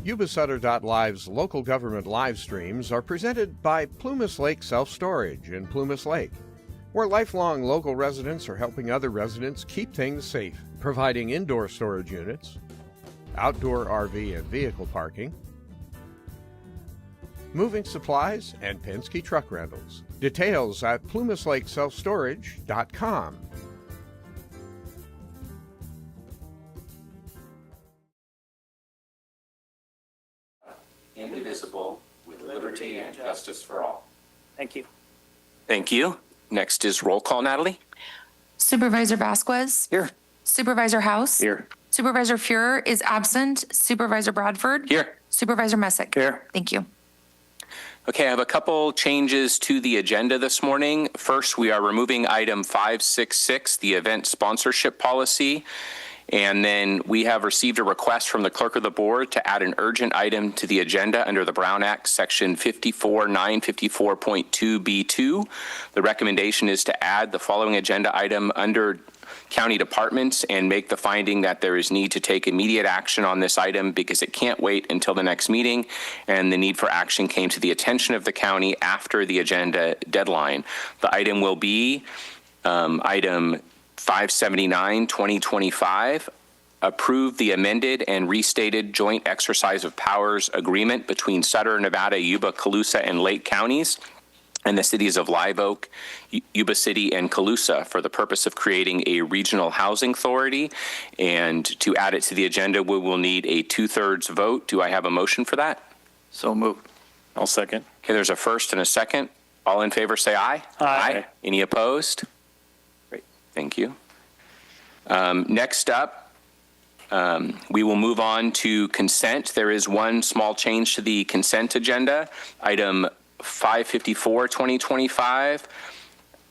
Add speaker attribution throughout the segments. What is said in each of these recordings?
Speaker 1: Yuba-Sutter.LIVE's local government live streams are presented by Plumas Lake Self-Storage in Plumas Lake, where lifelong local residents are helping other residents keep things safe, providing indoor storage units, outdoor RV and vehicle parking, moving supplies, and Penske truck rentals. Details at plumaslakeselfstorage.com.
Speaker 2: Indivisible, with liberty and justice for all.
Speaker 3: Thank you.
Speaker 2: Thank you. Next is roll call, Natalie.
Speaker 4: Supervisor Vasquez.
Speaker 2: Here.
Speaker 4: Supervisor House.
Speaker 2: Here.
Speaker 4: Supervisor Fuhrer is absent. Supervisor Bradford.
Speaker 2: Here.
Speaker 4: Supervisor Messick.
Speaker 2: Here.
Speaker 4: Thank you.
Speaker 2: Okay, I have a couple changes to the agenda this morning. First, we are removing item 566, the event sponsorship policy. And then we have received a request from the clerk of the board to add an urgent item to the agenda under the Brown Act, section 54954.2B2. The recommendation is to add the following agenda item under county departments and make the finding that there is need to take immediate action on this item because it can't wait until the next meeting, and the need for action came to the attention of the county after the agenda deadline. The item will be item 579, 2025, approve the amended and restated joint exercise of powers agreement between Sutter, Nevada, Yuba, Colusa, and Lake counties and the cities of Live Oak, Yuba City, and Colusa for the purpose of creating a regional housing authority. And to add it to the agenda, we will need a 2/3 vote. Do I have a motion for that?
Speaker 3: So moved. I'll second.
Speaker 2: Okay, there's a first and a second. All in favor say aye.
Speaker 3: Aye.
Speaker 2: Any opposed? Great, thank you. Next up, we will move on to consent. There is one small change to the consent agenda. Item 554, 2025.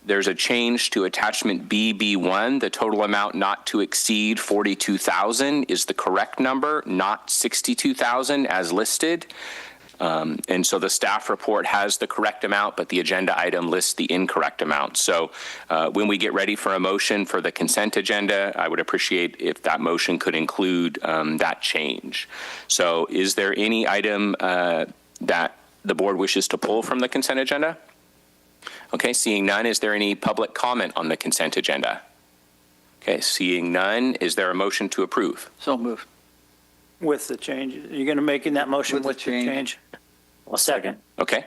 Speaker 2: There's a change to attachment BB1. The total amount not to exceed $42,000 is the correct number, not $62,000 as listed. And so the staff report has the correct amount, but the agenda item lists the incorrect amount. So when we get ready for a motion for the consent agenda, I would appreciate if that motion could include that change. So is there any item that the board wishes to pull from the consent agenda? Okay, seeing none, is there any public comment on the consent agenda? Okay, seeing none, is there a motion to approve?
Speaker 3: So moved. With the change. You're going to make in that motion with the change? Well, second.
Speaker 2: Okay.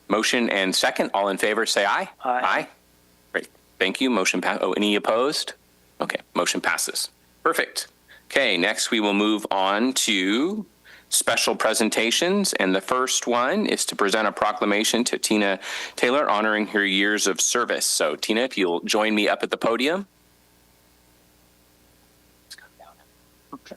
Speaker 2: Motion and second. All in favor, say aye.
Speaker 3: Aye.
Speaker 2: Great. Thank you. Motion pass. Oh, any opposed? Okay. Motion passes. Perfect. Okay. Next, we will move on to special presentations. And the first one is to present a proclamation to Tina Taylor honoring her years of service. So Tina, if you'll join me up at the podium.
Speaker 3: Okay.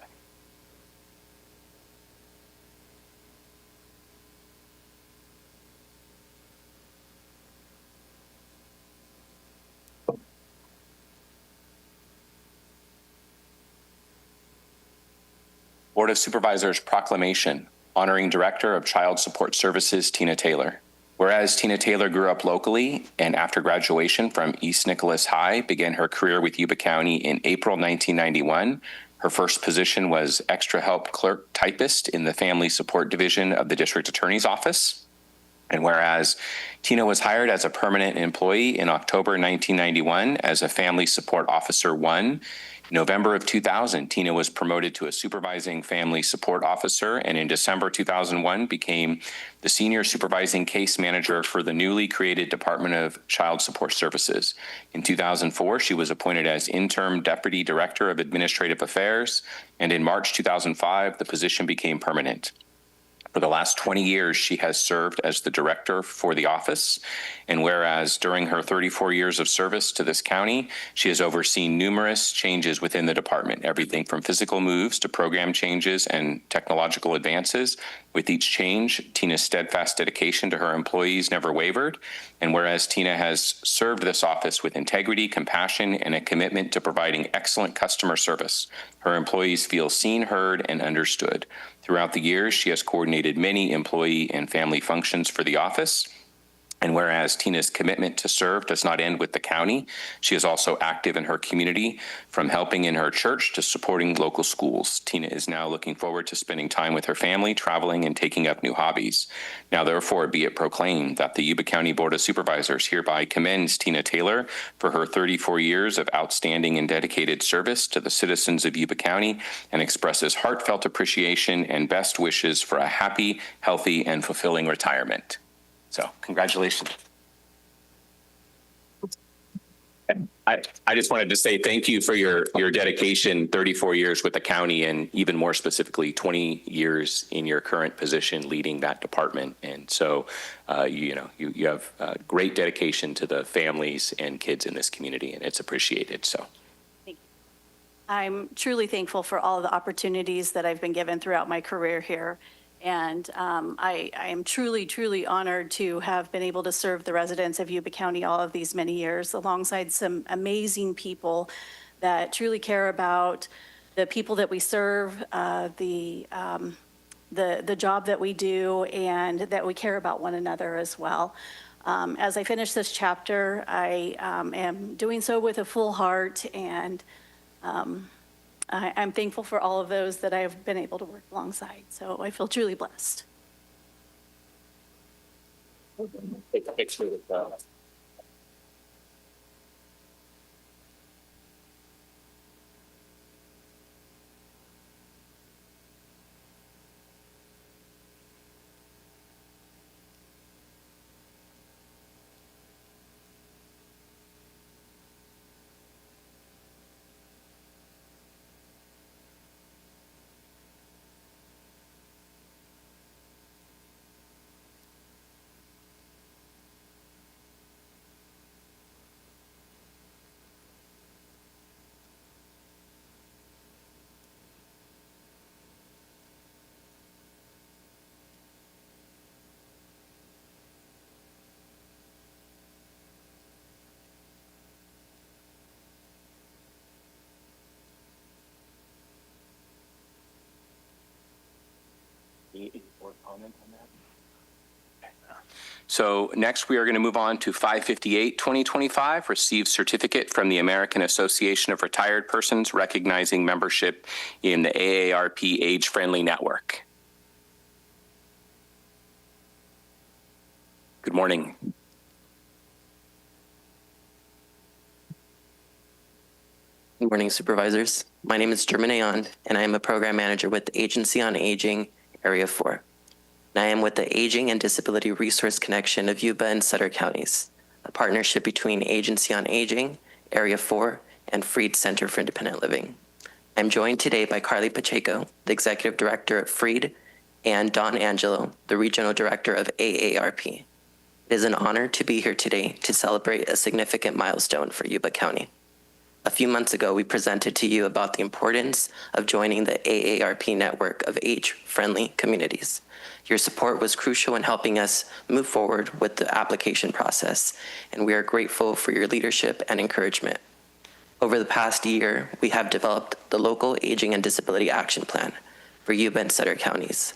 Speaker 2: Board of Supervisors proclamation honoring Director of Child Support Services Tina Taylor. Whereas Tina Taylor grew up locally and after graduation from East Nicholas High began her career with Yuba County in April 1991, her first position was extra help clerk typist in the Family Support Division of the District Attorney's Office. And whereas Tina was hired as a permanent employee in October 1991 as a Family Support Officer 1, in November of 2000, Tina was promoted to a supervising family support officer, and in December 2001 became the senior supervising case manager for the newly created Department of Child Support Services. In 2004, she was appointed as interim deputy director of administrative affairs, and in March 2005, the position became permanent. For the last 20 years, she has served as the director for the office. And whereas during her 34 years of service to this county, she has overseen numerous changes within the department, everything from physical moves to program changes and technological advances. With each change, Tina's steadfast dedication to her employees never wavered. And whereas Tina has served this office with integrity, compassion, and a commitment to providing excellent customer service, her employees feel seen, heard, and understood. Throughout the years, she has coordinated many employee and family functions for the office. And whereas Tina's commitment to serve does not end with the county, she is also active in her community, from helping in her church to supporting local schools. Tina is now looking forward to spending time with her family, traveling, and taking up new hobbies. Now, therefore, be it proclaimed that the Yuba County Board of Supervisors hereby commends Tina Taylor for her 34 years of outstanding and dedicated service to the citizens of Yuba County and expresses heartfelt appreciation and best wishes for a happy, healthy, and fulfilling retirement. So, congratulations. I just wanted to say thank you for your dedication, 34 years with the county, and even more specifically, 20 years in your current position leading that department. And so, you have great dedication to the families and kids in this community, and it's appreciated. So,
Speaker 5: thank you. I'm truly thankful for all of the opportunities that I've been given throughout my career here. And I am truly, truly honored to have been able to serve the residents of Yuba County all of these many years, alongside some amazing people that truly care about the people that we serve, the job that we do, and that we care about one another as well. As I finish this chapter, I am doing so with a full heart, and I'm thankful for all of those that I've been able to work alongside. So I feel truly blessed.
Speaker 2: take a picture with any more comment on that? So next we are going to move on to 558-2025, receive certificate from the American Association of Retired Persons recognizing membership in the AARP Age-Friendly Network. Good morning.
Speaker 6: Good morning, Supervisors. My name is German Ayon, and I am a Program Manager with the Agency on Aging, Area 4. And I am with the Aging and Disability Resource Connection of Yuba and Sutter counties, a partnership between Agency on Aging, Area 4, and Freed Center for Independent Living. I'm joined today by Carly Pacheco, the Executive Director at Freed, and Don Angelo, the Regional Director of AARP. It is an honor to be here today to celebrate a significant milestone for Yuba County. A few months ago, we presented to you about the importance of joining the AARP network of age-friendly communities. Your support was crucial in helping us move forward with the application process, and we are grateful for your leadership and encouragement. Over the past year, we have developed the local Aging and Disability Action Plan for Yuba and Sutter counties.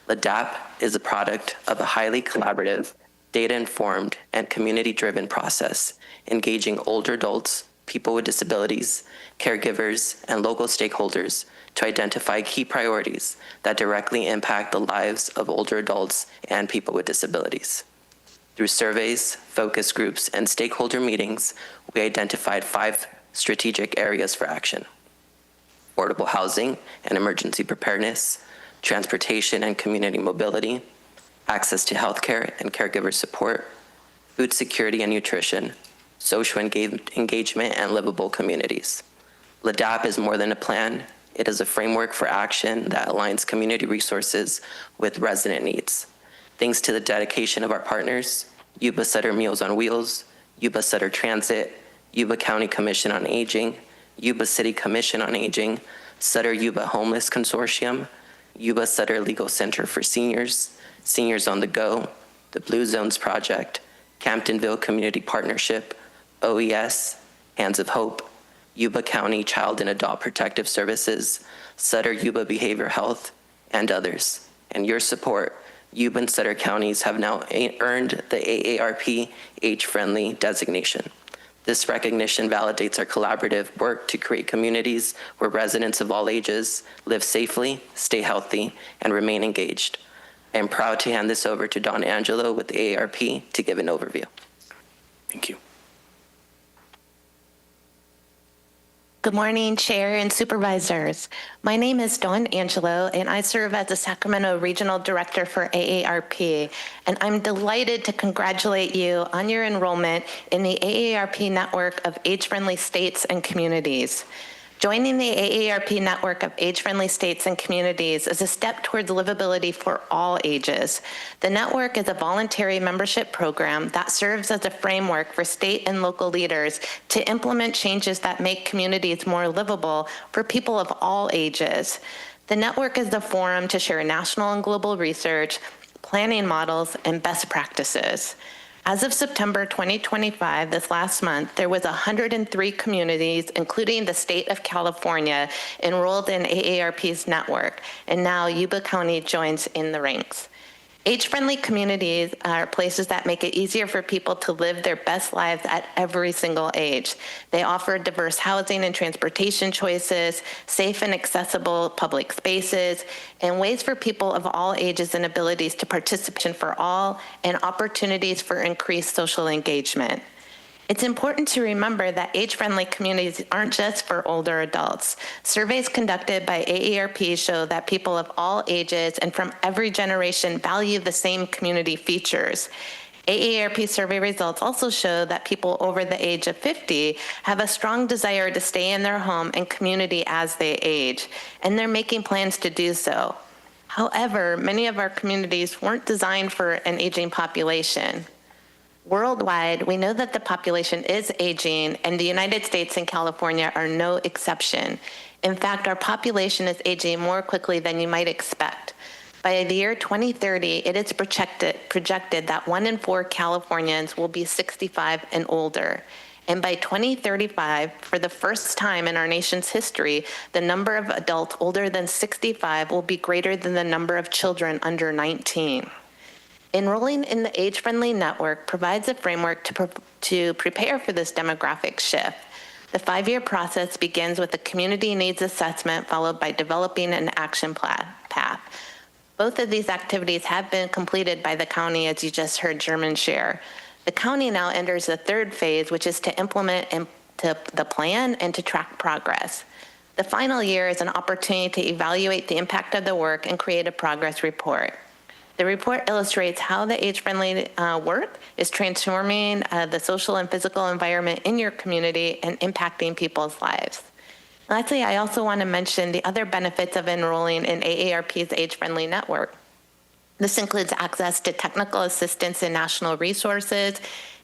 Speaker 6: LADAP is a product of a highly collaborative, data-informed, and community-driven process, engaging older adults, people with disabilities, caregivers, and local stakeholders to identify key priorities that directly impact the lives of older adults and people with disabilities. Through surveys, focus groups, and stakeholder meetings, we identified 5 strategic areas for action: affordable housing and emergency preparedness, transportation and community mobility, access to healthcare and caregiver support, food security and nutrition, social engagement, and livable communities. LADAP is more than a plan. It is a framework for action that aligns community resources with resident needs. Thanks to the dedication of our partners, Yuba-Sutter Meals on Wheels, Yuba-Sutter Transit, Yuba County Commission on Aging, Yuba City Commission on Aging, Sutter-Yuba Homeless Consortium, Yuba-Sutter Legal Center for Seniors, Seniors on the Go, the Blue Zones Project, Camptonville Community Partnership, OES, Hands of Hope, Yuba County Child and Adult Protective Services, Sutter Yuba Behavioral Health, and others. And your support Yuba and Sutter counties have now earned the AARP age-friendly designation. This recognition validates our collaborative work to create communities where residents of all ages live safely, stay healthy, and remain engaged. I am proud to hand this over to Don Angelo with the AARP to give an overview.
Speaker 2: Thank you.
Speaker 7: Good morning, Chair and Supervisors. My name is Dawn Angelo, and I serve as the Sacramento Regional Director for AARP. And I'm delighted to congratulate you on your enrollment in the AARP network of age-friendly states and communities. Joining the AARP network of age-friendly states and communities is a step towards livability for all ages. The network is a voluntary membership program that serves as a framework for state and local leaders to implement changes that make communities more livable for people of all ages. The network is the forum to share national and global research, planning models, and best practices. As of September 2025, this last month, there was 103 communities, including the state of California, enrolled in AARP's network, and now Yuba County joins in the ranks. Age-friendly communities are places that make it easier for people to live their best lives at every single age. They offer diverse housing and transportation choices, safe and accessible public spaces, and ways for people of all ages and abilities to participate for all, and opportunities for increased social engagement. It's important to remember that age-friendly communities aren't just for older adults. Surveys conducted by AARP show that people of all ages and from every generation value the same community features. AARP survey results also show that people over the age of 50 have a strong desire to stay in their home and community as they age, and they're making plans to do so. However, many of our communities weren't designed for an aging population. Worldwide, we know that the population is aging, and the United States and California are no exception. In fact, our population is aging more quickly than you might expect. By the year 2030, it is projected that 1 in 4 Californians will be 65 and older. And by 2035, for the first time in our nation's history, the number of adults older than 65 will be greater than the number of children under 19. Enrolling in the age-friendly network provides a framework to prepare for this demographic shift. The 5-year process begins with a community needs assessment, followed by developing an action path. Both of these activities have been completed by the county, as you just heard German share. The county now enters the 3rd phase, which is to implement the plan and to track progress. The final year is an opportunity to evaluate the impact of the work and create a progress report. The report illustrates how the age-friendly work is transforming the social and physical environment in your community and impacting people's lives. Lastly, I also want to mention the other benefits of enrolling in AARP's age-friendly network. This includes access to technical assistance and national resources,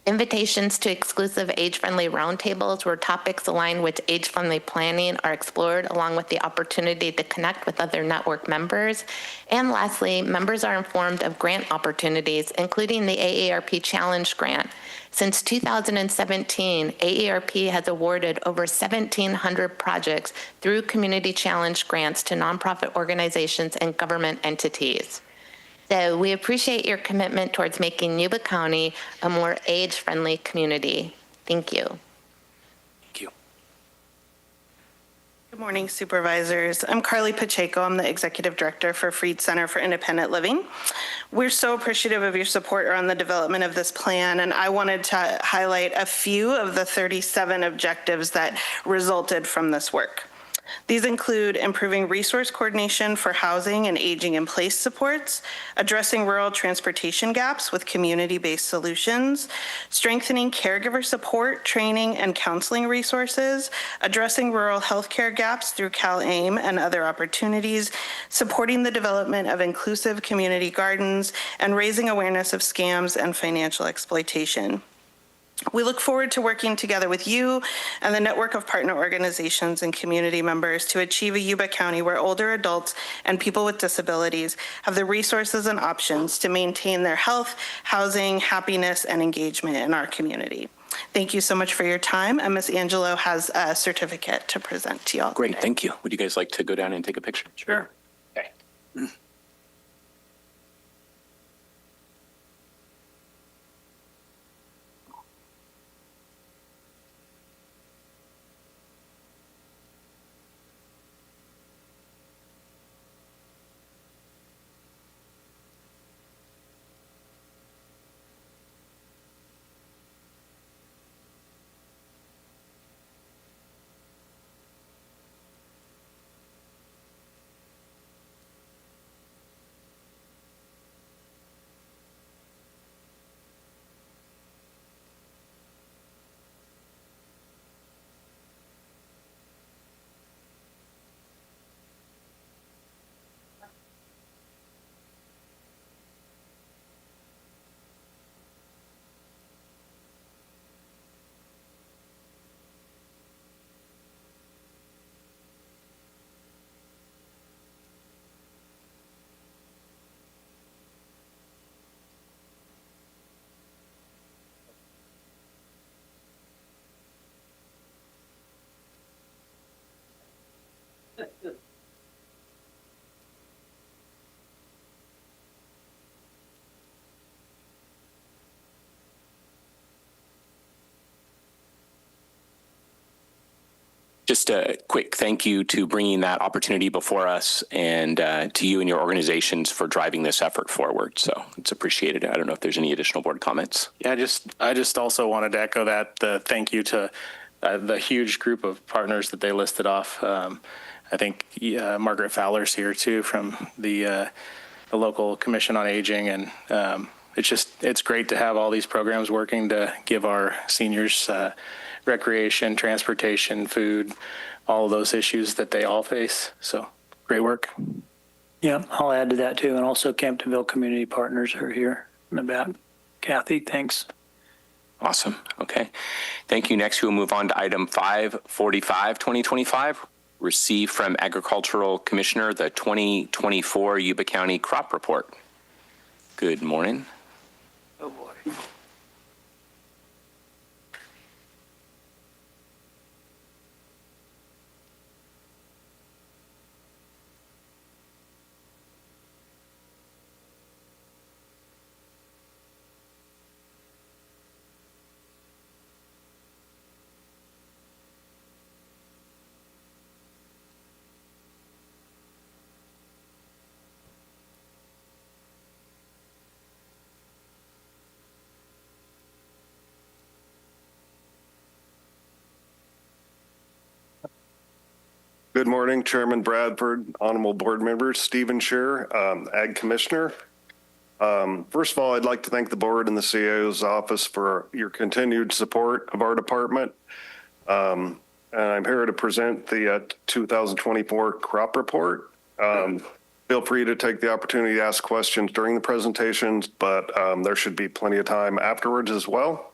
Speaker 7: invitations to exclusive age-friendly roundtables where topics aligned with age-friendly planning are explored, along with the opportunity to connect with other network members. And lastly, members are informed of grant opportunities, including the AARP Challenge Grant. Since 2017, AARP has awarded over 1,700 projects through Community Challenge grants to nonprofit organizations and government entities. So we appreciate your commitment towards making Yuba County a more age-friendly community. Thank you.
Speaker 2: Thank you.
Speaker 8: Good morning, Supervisors. I'm Carly Pacheco. I'm the Executive Director for Freed Center for Independent Living. We're so appreciative of your support around the development of this plan, and I wanted to highlight a few of the 37 objectives that resulted from this work. These include improving resource coordination for housing and aging in place supports, addressing rural transportation gaps with community-based solutions, strengthening caregiver support, training, and counseling resources, addressing rural healthcare gaps through CalAIM and other opportunities, supporting the development of inclusive community gardens, and raising awareness of scams and financial exploitation. We look forward to working together with you and the network of partner organizations and community members to achieve a Yuba County where older adults and people with disabilities have the resources and options to maintain their health, housing, happiness, and engagement in our community. Thank you so much for your time, and Ms. Angelo has a certificate to present to you all.
Speaker 2: Great,
Speaker 8: today.
Speaker 2: thank you. Would you guys like to go down and take a picture?
Speaker 3: Sure.
Speaker 2: Okay. just a quick thank you to bringing that opportunity before us, and to you and your organizations for driving this effort forward. So it's appreciated. I don't know if there's any additional board comments.
Speaker 9: Yeah, I just also wanted to echo that. Thank you to the huge group of partners that they listed off. I think Margaret Fowler's here too from the local Commission on Aging, and it's great to have all these programs working to give our seniors recreation, transportation, food, all of those issues that they all face. So great work.
Speaker 3: Yeah, I'll add to that too. And also Camptonville Community Partners are here in the back. Kathy, thanks.
Speaker 2: Awesome. Okay. Thank you. Next, we'll move on to item 545, 2025. Receive from Agricultural Commissioner the 2024 Yuba County Crop Report. Good morning.
Speaker 3: Oh, boy.
Speaker 10: Good morning, Chairman Bradford, honorable board members, Stephen Scheer, Ag Commissioner. First of all, I'd like to thank the board and the CAO's office for your continued support of our department. And I'm here to present the 2024 crop report. Feel free to take the opportunity to ask questions during the presentations, but there should be plenty of time afterwards as well.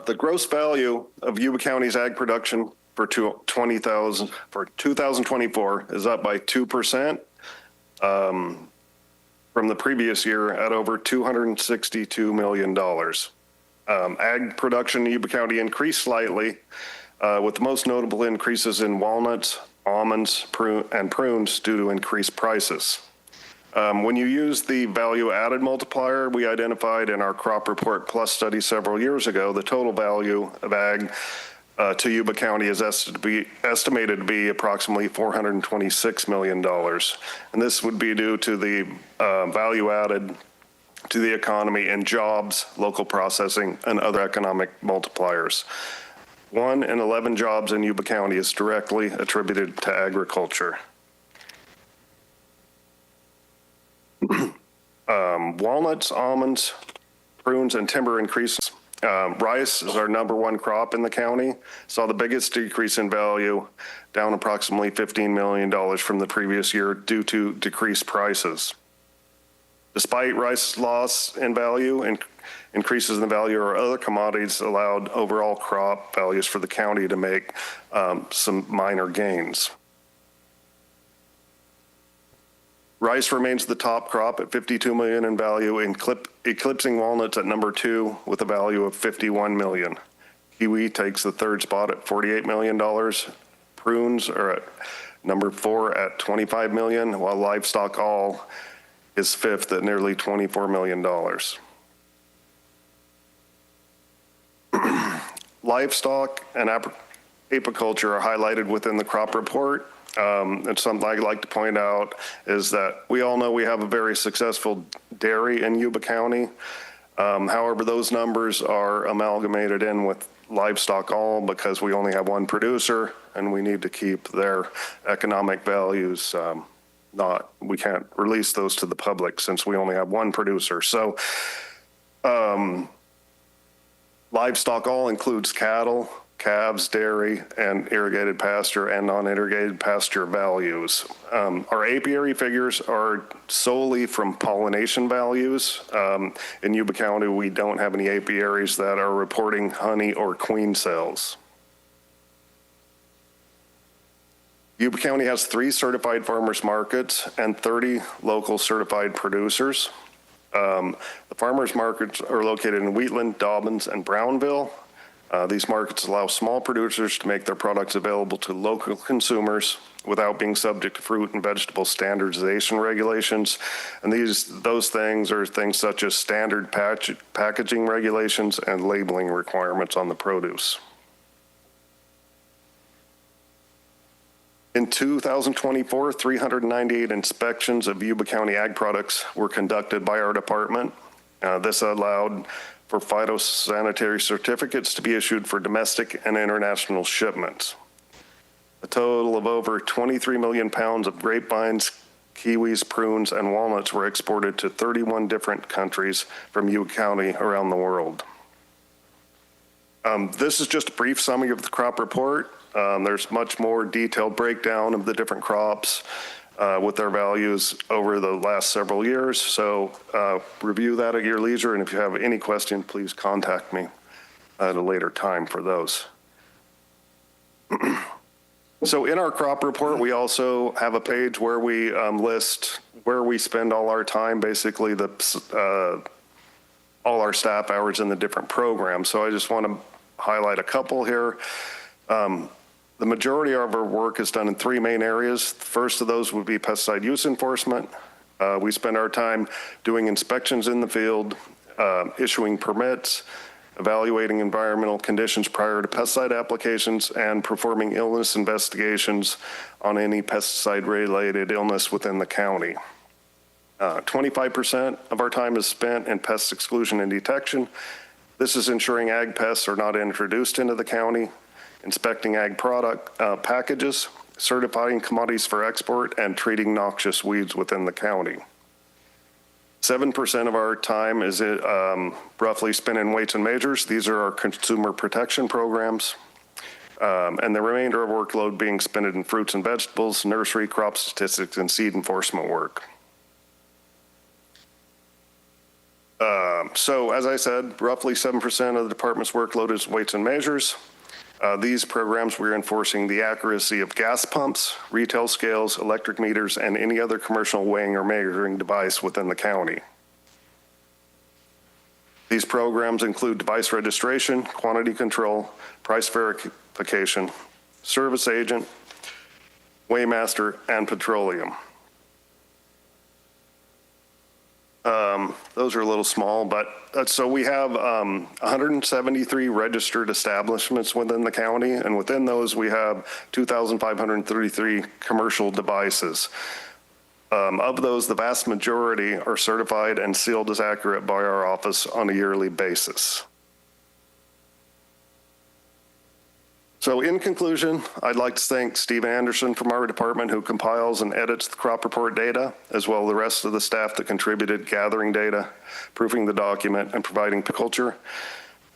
Speaker 10: The gross value of Yuba County's ag production for 2024 is up by 2% from the previous year at over $262 million. Ag production in Yuba County increased slightly, with the most notable increases in walnuts, almonds, and prunes due to increased prices. When you use the value added multiplier we identified in our crop report plus study several years ago, the total value of ag to Yuba County is estimated to be approximately $426 million. And this would be due to the value added to the economy and jobs, local processing, and other economic multipliers. 1 in 11 jobs in Yuba County is directly attributed to agriculture. Walnuts, almonds, prunes, and timber increases. Rice is our #1 crop in the county, saw the biggest decrease in value, down approximately $15 million from the previous year due to decreased prices. Despite rice's loss in value, increases in the value of other commodities allowed overall crop values for the county to make some minor gains. Rice remains the top crop at $52 million in value, eclipsing walnuts at #2 with a value of $51 million. Kiwi takes the third spot at $48 million. Prunes are at #4 at $25 million, while livestock all is fifth at nearly $24 million. Livestock and apiculture are highlighted within the crop report. And something I'd like to point out is that we all know we have a very successful dairy in Yuba County. However, those numbers are amalgamated in with livestock all because we only have one producer and we need to keep their economic values. We can't release those to the public since we only have one producer. So livestock all includes cattle, calves, dairy, and irrigated pasture and non-irrigated pasture values. Our apiary figures are solely from pollination values. In Yuba County, we don't have any apiaries that are reporting honey or queen cells. Yuba County has 3 certified farmers markets and 30 local certified producers. The farmers markets are located in Wheatland, Dobbins, and Brownville. These markets allow small producers to make their products available to local consumers without being subject to fruit and vegetable standardization regulations. And those things are things such as standard packaging regulations and labeling requirements on the produce. In 2024, 398 inspections of Yuba County ag products were conducted by our department. This allowed for phytosanitary certificates to be issued for domestic and international shipments. A total of over 23 million pounds of grapevines, kiwis, prunes, and walnuts were exported to 31 different countries from Yuba County around the world. This is just a brief summary of the crop report. There's much more detailed breakdown of the different crops with their values over the last several years. So review that at your leisure, and if you have any question, please contact me at a later time for those. So in our crop report, we also have a page where we list where we spend all our time, basically all our staff hours in the different programs. So I just want to highlight a couple here. The majority of our work is done in three main areas. The first of those would be pesticide use enforcement. We spend our time doing inspections in the field, issuing permits, evaluating environmental conditions prior to pesticide applications, and performing illness investigations on any pesticide-related illness within the county. 25% of our time is spent in pest exclusion and detection. This is ensuring ag pests are not introduced into the county, inspecting ag product packages, certifying commodities for export, and treating noxious weeds within the county. 7% of our time is roughly spent in weights and measures. These are our consumer protection programs. And the remainder of workload being spent in fruits and vegetables, nursery, crop statistics, and seed enforcement work. So as I said, roughly 7% of the department's workload is weights and measures. These programs, we're enforcing the accuracy of gas pumps, retail scales, electric meters, and any other commercial weighing or measuring device within the county. These programs include device registration, quantity control, price verification, service agent, weighmaster, and petroleum. Those are a little small, but so we have 173 registered establishments within the county, and within those we have 2,533 commercial devices. Of those, the vast majority are certified and sealed as accurate by our office on a yearly basis. So in conclusion, I'd like to thank Steve Anderson from our department, who compiles and edits the crop report data, as well as the rest of the staff that contributed gathering data, proofing the document, and providing culture.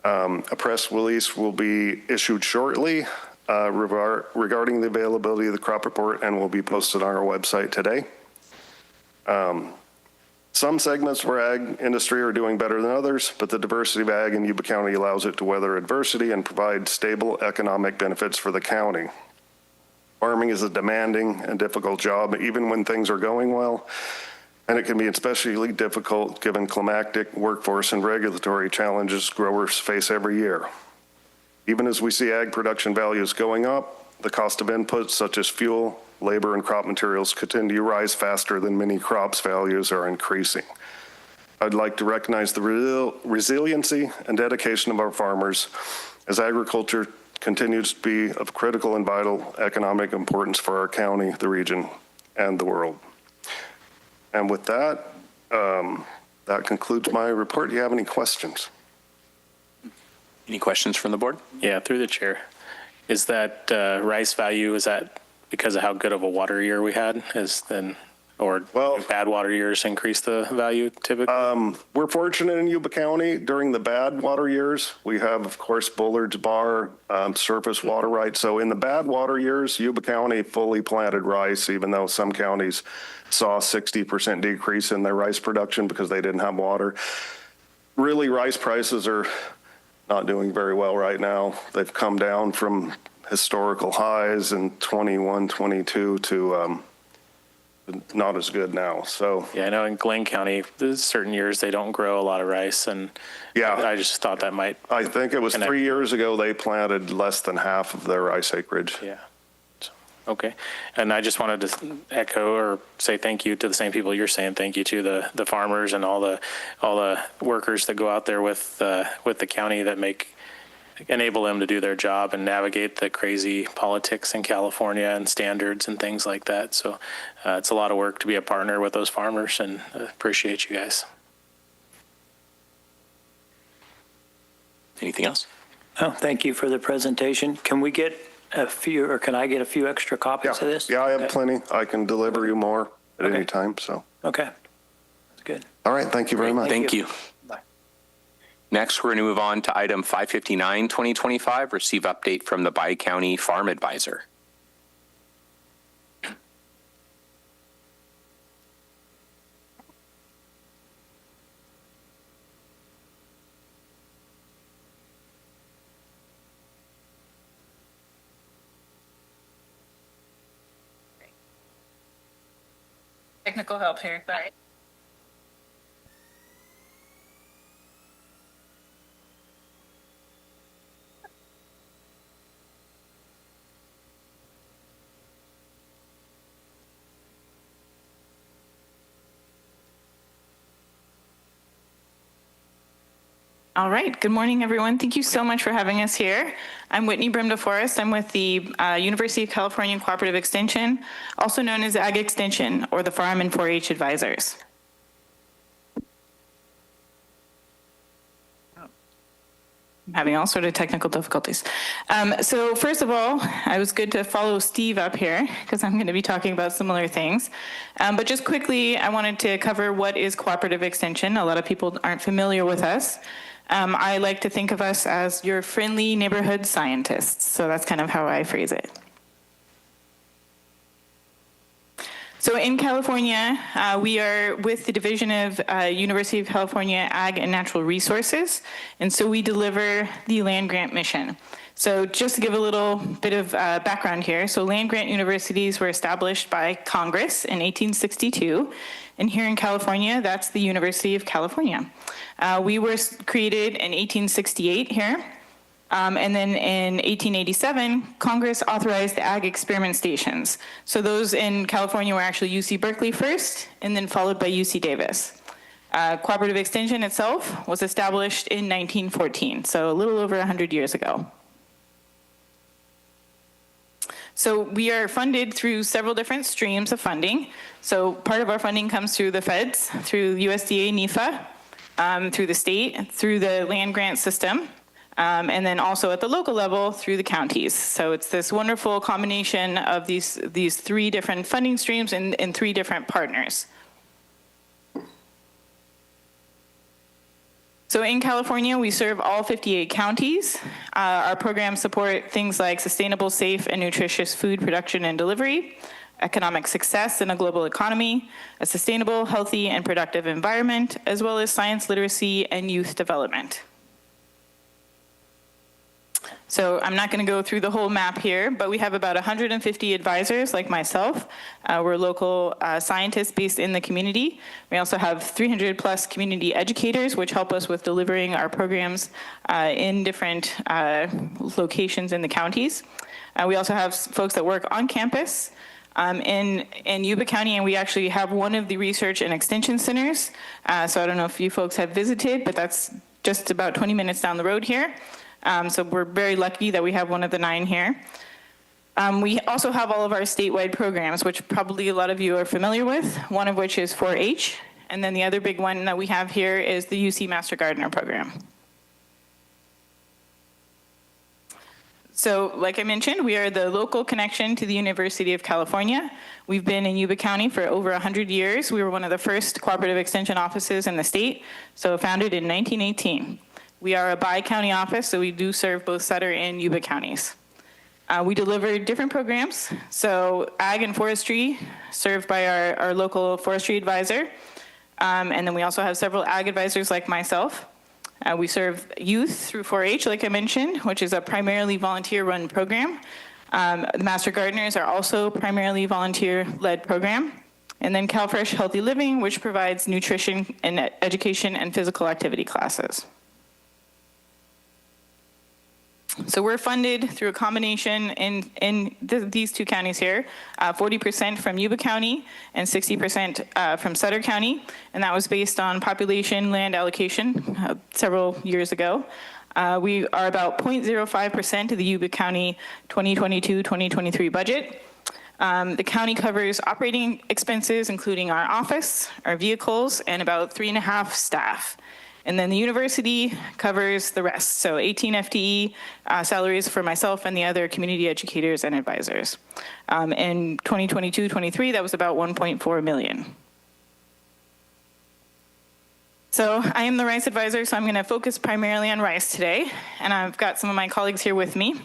Speaker 10: A press release will be issued shortly regarding the availability of the crop report and will be posted on our website today. Some segments for ag industry are doing better than others, but the diversity of ag in Yuba County allows it to weather adversity and provide stable economic benefits for the county. Farming is a demanding and difficult job, even when things are going well, and it can be especially difficult given climatic, workforce, and regulatory challenges growers face every year. Even as we see ag production values going up, the cost of inputs such as fuel, labor, and crop materials continue to rise faster than many crops' values are increasing. I'd like to recognize the resiliency and dedication of our farmers as agriculture continues to be of critical and vital economic importance for our county, the region, and the world. And with that, that concludes my report. Do you have any questions?
Speaker 2: Any questions from the board?
Speaker 9: Yeah, through the chair. Is that rice value, is that because of how good of a water year we had, or bad water years increase the value typically?
Speaker 10: We're fortunate in Yuba County during the bad water years. We have, of course, Bullard's Bar, surface water rights. So in the bad water years, Yuba County fully planted rice, even though some counties saw a 60% decrease in their rice production because they didn't have water. Really, rice prices are not doing very well right now. They've come down from historical highs in 21, 22 to not as good now. So
Speaker 9: Yeah, I know in Glenn County, there's certain years they don't grow a lot of rice, and
Speaker 10: yeah,
Speaker 9: I just thought that might.
Speaker 10: I think it was
Speaker 9: connect.
Speaker 10: 3 years ago they planted less than half of their rice acreage.
Speaker 9: Yeah. So, okay. And I just wanted to echo or say thank you to the same people you're saying thank you to, the farmers and all the workers that go out there with the county that enable them to do their job and navigate the crazy politics in California and standards and things like that. So it's a lot of work to be a partner with those farmers, and appreciate you guys.
Speaker 2: Anything else?
Speaker 3: Oh, thank you for the presentation. Can we get a few, or can I get a few extra copies of this?
Speaker 10: Yeah, I have
Speaker 3: Okay.
Speaker 10: plenty. I can deliver you more at
Speaker 3: Okay.
Speaker 10: any time. So,
Speaker 3: Okay, that's good.
Speaker 10: all right. Thank you very much.
Speaker 2: Thank you.
Speaker 3: Bye.
Speaker 2: Next, we're going to move on to item 559, 2025, receive update from the Bi-County Farm Advisor.
Speaker 11: Technical help here. Sorry. All right. Good morning, everyone. Thank you so much for having us here. I'm Whitney Brim-DeForest. I'm with the University of California Cooperative Extension, also known as Ag Extension, or the Farm and 4-H Advisors. I'm having all sort of technical difficulties. So first of all, it was good to follow Steve up here because I'm going to be talking about similar things. But just quickly, I wanted to cover what is cooperative extension. A lot of people aren't familiar with us. I like to think of us as your friendly neighborhood scientists. So that's kind of how I phrase it. So in California, we are with the Division of University of California Ag and Natural Resources, and so we deliver the land grant mission. So just to give a little bit of background here, so land grant universities were established by Congress in 1862, and here in California, that's the University of California. We were created in 1868 here. And then in 1887, Congress authorized the ag experiment stations. So those in California were actually UC Berkeley first, and then followed by UC Davis. Cooperative Extension itself was established in 1914, so a little over 100 years ago. So we are funded through several different streams of funding. So part of our funding comes through the feds, through USDA NEFA, through the state, through the land grant system. And then also at the local level through the counties. So it's this wonderful combination of these three different funding streams and three different partners. So in California, we serve all 58 counties. Our programs support things like sustainable, safe, and nutritious food production and delivery, economic success in a global economy, a sustainable, healthy, and productive environment, as well as science literacy and youth development. So I'm not going to go through the whole map here, but we have about 150 advisors like myself. We're local scientists based in the community. We also have 300 plus community educators, which help us with delivering our programs in different locations in the counties. We also have folks that work on campus in Yuba County, and we actually have one of the research and extension centers. So I don't know if you folks have visited, but that's just about 20 minutes down the road here. So we're very lucky that we have one of the 9 here. We also have all of our statewide programs, which probably a lot of you are familiar with, one of which is 4-H. And then the other big one that we have here is the UC Master Gardener program. So like I mentioned, we are the local connection to the University of California. We've been in Yuba County for over 100 years. We were one of the first cooperative extension offices in the state, so founded in 1918. We are a bi-county office, so we do serve both Sutter and Yuba counties. We deliver different programs. So ag and forestry, served by our local forestry advisor. And then we also have several ag advisors like myself. We serve youth through 4-H, like I mentioned, which is a primarily volunteer-run program. The Master Gardeners are also primarily volunteer-led program. And then CalFresh Healthy Living, which provides nutrition and education and physical activity classes. So we're funded through a combination in these two counties here, 40% from Yuba County and 60% from Sutter County, and that was based on population land allocation several years ago. We are about 0.05% of the Yuba County 2022-2023 budget. The county covers operating expenses, including our office, our vehicles, and about 3.5 staff. And then the university covers the rest, so 18 FTE salaries for myself and the other community educators and advisors. In 2022-23, that was about 1.4 million. So I am the Rice advisor, so I'm going to focus primarily on Rice today, and I've got some of my colleagues here with me.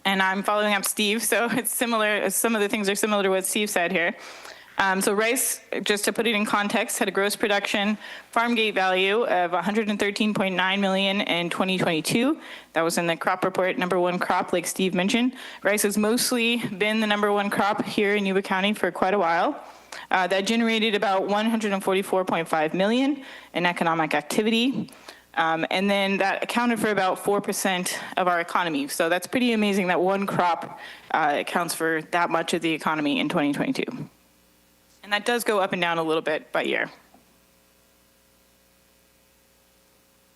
Speaker 11: And I'm following up Steve, so it's similar, some of the things are similar to what Steve said here. So Rice, just to put it in context, had a gross production farm gate value of $113.9 million in 2022. That was in the crop report, #1 crop, like Steve mentioned. Rice has mostly been the #1 crop here in Yuba County for quite a while. That generated about $144.5 million in economic activity. And then that accounted for about 4% of our economy. So that's pretty amazing that one crop accounts for that much of the economy in 2022. And that does go up and down a little bit by year.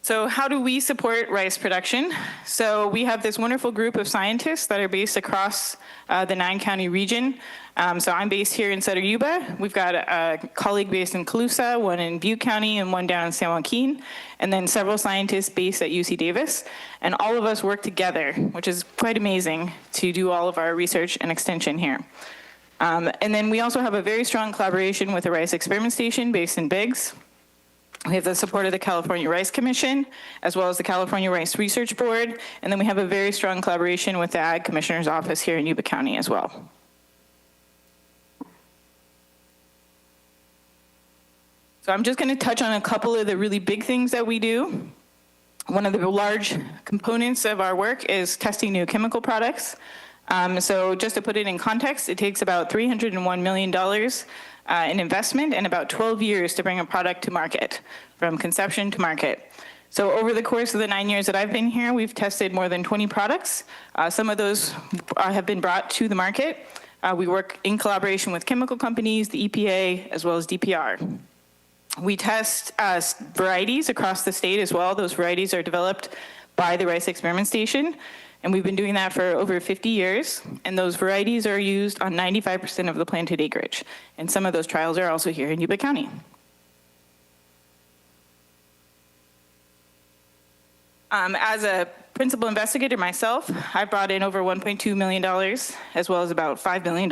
Speaker 11: So how do we support rice production? So we have this wonderful group of scientists that are based across the 9-county region. So I'm based here in Sutter Yuba. We've got a colleague based in Colusa, one in Butte County, and one down in San Joaquin, and then several scientists based at UC Davis. And all of us work together, which is quite amazing, to do all of our research and extension here. And then we also have a very strong collaboration with the Rice Experiment Station based in Biggs. We have the support of the California Rice Commission, as well as the California Rice Research Board. And then we have a very strong collaboration with the Ag Commissioner's Office here in Yuba County as well. So I'm just going to touch on a couple of the really big things that we do. One of the large components of our work is testing new chemical products. So just to put it in context, it takes about $301 million in investment and about 12 years to bring a product to market, from conception to market. So over the course of the 9 years that I've been here, we've tested more than 20 products. Some of those have been brought to the market. We work in collaboration with chemical companies, the EPA, as well as DPR. We test varieties across the state as well. Those varieties are developed by the Rice Experiment Station. And we've been doing that for over 50 years, and those varieties are used on 95% of the planted acreage. And some of those trials are also here in Yuba County. As a principal investigator myself, I brought in over $1.2 million, as well as about $5 million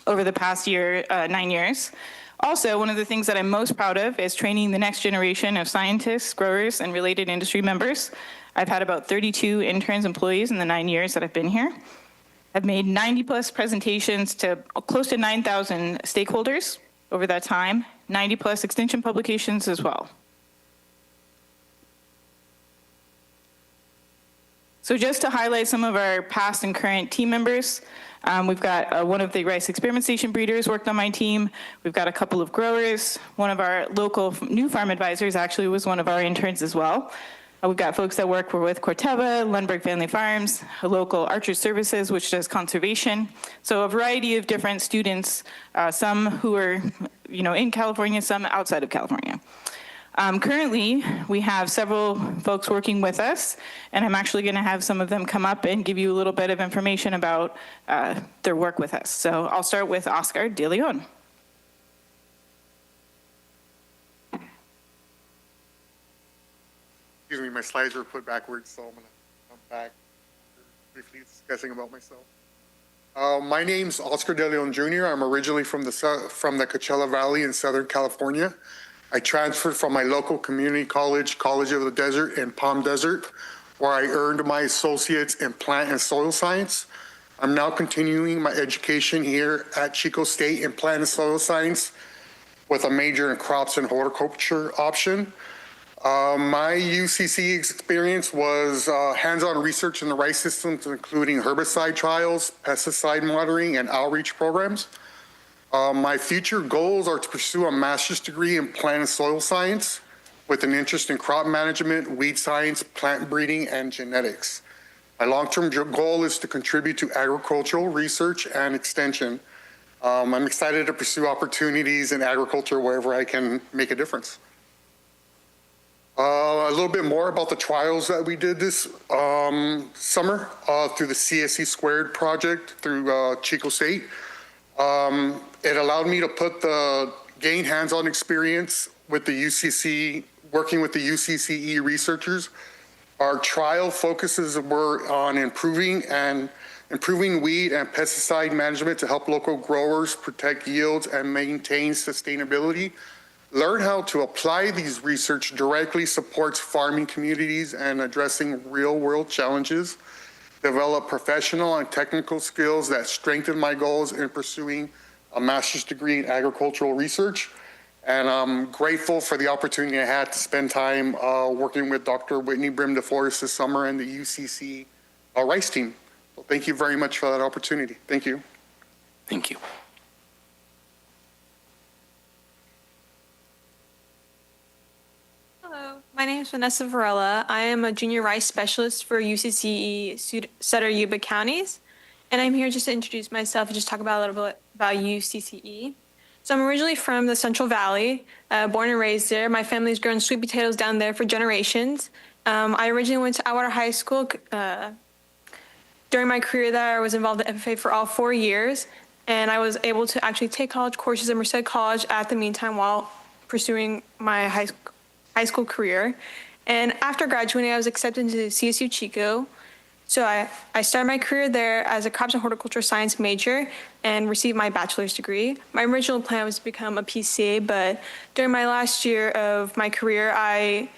Speaker 11: over the past 9 years. Also, one of the things that I'm most proud of is training the next generation of scientists, growers, and related industry members. I've had about 32 interns employees in the 9 years that I've been here. I've made 90 plus presentations to close to 9,000 stakeholders over that time, 90 plus extension publications as well. So just to highlight some of our past and current team members, we've got one of the Rice Experiment Station breeders worked on my team. We've got a couple of growers. One of our local new farm advisors actually was one of our interns as well. We've got folks that work with Corteva, Lundberg Family Farms, a local Archer Services, which does conservation. So a variety of different students, some who are in California, some outside of California. Currently, we have several folks working with us, and I'm actually going to have some of them come up and give you a little bit of information about their work with us. So I'll start with Oscar De Leon.
Speaker 12: Excuse me, my slides were put backwards, so I'm going to come back briefly discussing about myself. My name's Oscar De Leon Jr. I'm originally from the Coachella Valley in Southern California. I transferred from my local community college, College of the Desert in Palm Desert, where I earned my associates in plant and soil science. I'm now continuing my education here at Chico State in plant and soil science with a major in crops and horticulture option. My UCC experience was hands-on research in the rice systems, including herbicide trials, pesticide monitoring, and outreach programs. My future goals are to pursue a master's degree in plant and soil science with an interest in crop management, weed science, plant breeding, and genetics. My long-term goal is to contribute to agricultural research and extension. I'm excited to pursue opportunities in agriculture wherever I can make a difference. A little bit more about the trials that we did this summer through the CSE Squared project through Chico State. It allowed me to gain hands-on experience with the UCC, working with the UCCE researchers. Our trial focuses were on improving weed and pesticide management to help local growers protect yields and maintain sustainability. Learn how to apply these research directly supports farming communities and addressing real-world challenges. Develop professional and technical skills that strengthen my goals in pursuing a master's degree in agricultural research. And I'm grateful for the opportunity I had to spend time working with Dr. Whitney Brim DeForest this summer and the UCC Rice team. So thank you very much for that opportunity. Thank you.
Speaker 2: Thank you.
Speaker 13: Hello, my name is Vanessa Varela. I am a junior rice specialist for UCCE Sutter Yuba counties. And I'm here just to introduce myself and just talk about a little bit about UCCE. So I'm originally from the Central Valley, born and raised there. My family's grown sweet potatoes down there for generations. I originally went to Atwater High School. During my career there, I was involved in FFA for all 4 years, and I was able to actually take college courses at Merced College at the meantime while pursuing my high school career. And after graduating, I was accepted into CSU Chico. So I started my career there as a crops and horticulture science major and received my bachelor's degree. My original plan was to become a PCA, but during my last year of my career, I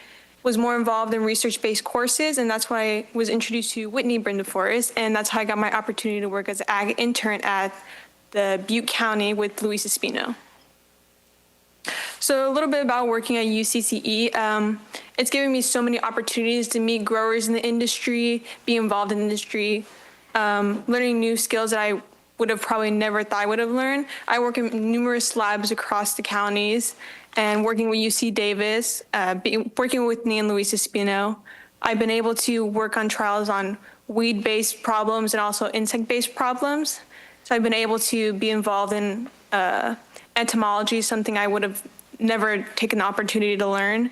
Speaker 13: was more involved in research-based courses, and that's why I was introduced to Whitney Brim DeForest, and that's how I got my opportunity to work as an ag intern at the Butte County with Luis Espino. So a little bit about working at UCCE. It's given me so many opportunities to meet growers in the industry, be involved in the industry, learning new skills that I would have probably never thought I would have learned. I work in numerous labs across the counties and working with UC Davis, working with me and Luis Espino. I've been able to work on trials on weed-based problems and also insect-based problems. So I've been able to be involved in entomology, something I would have never taken the opportunity to learn.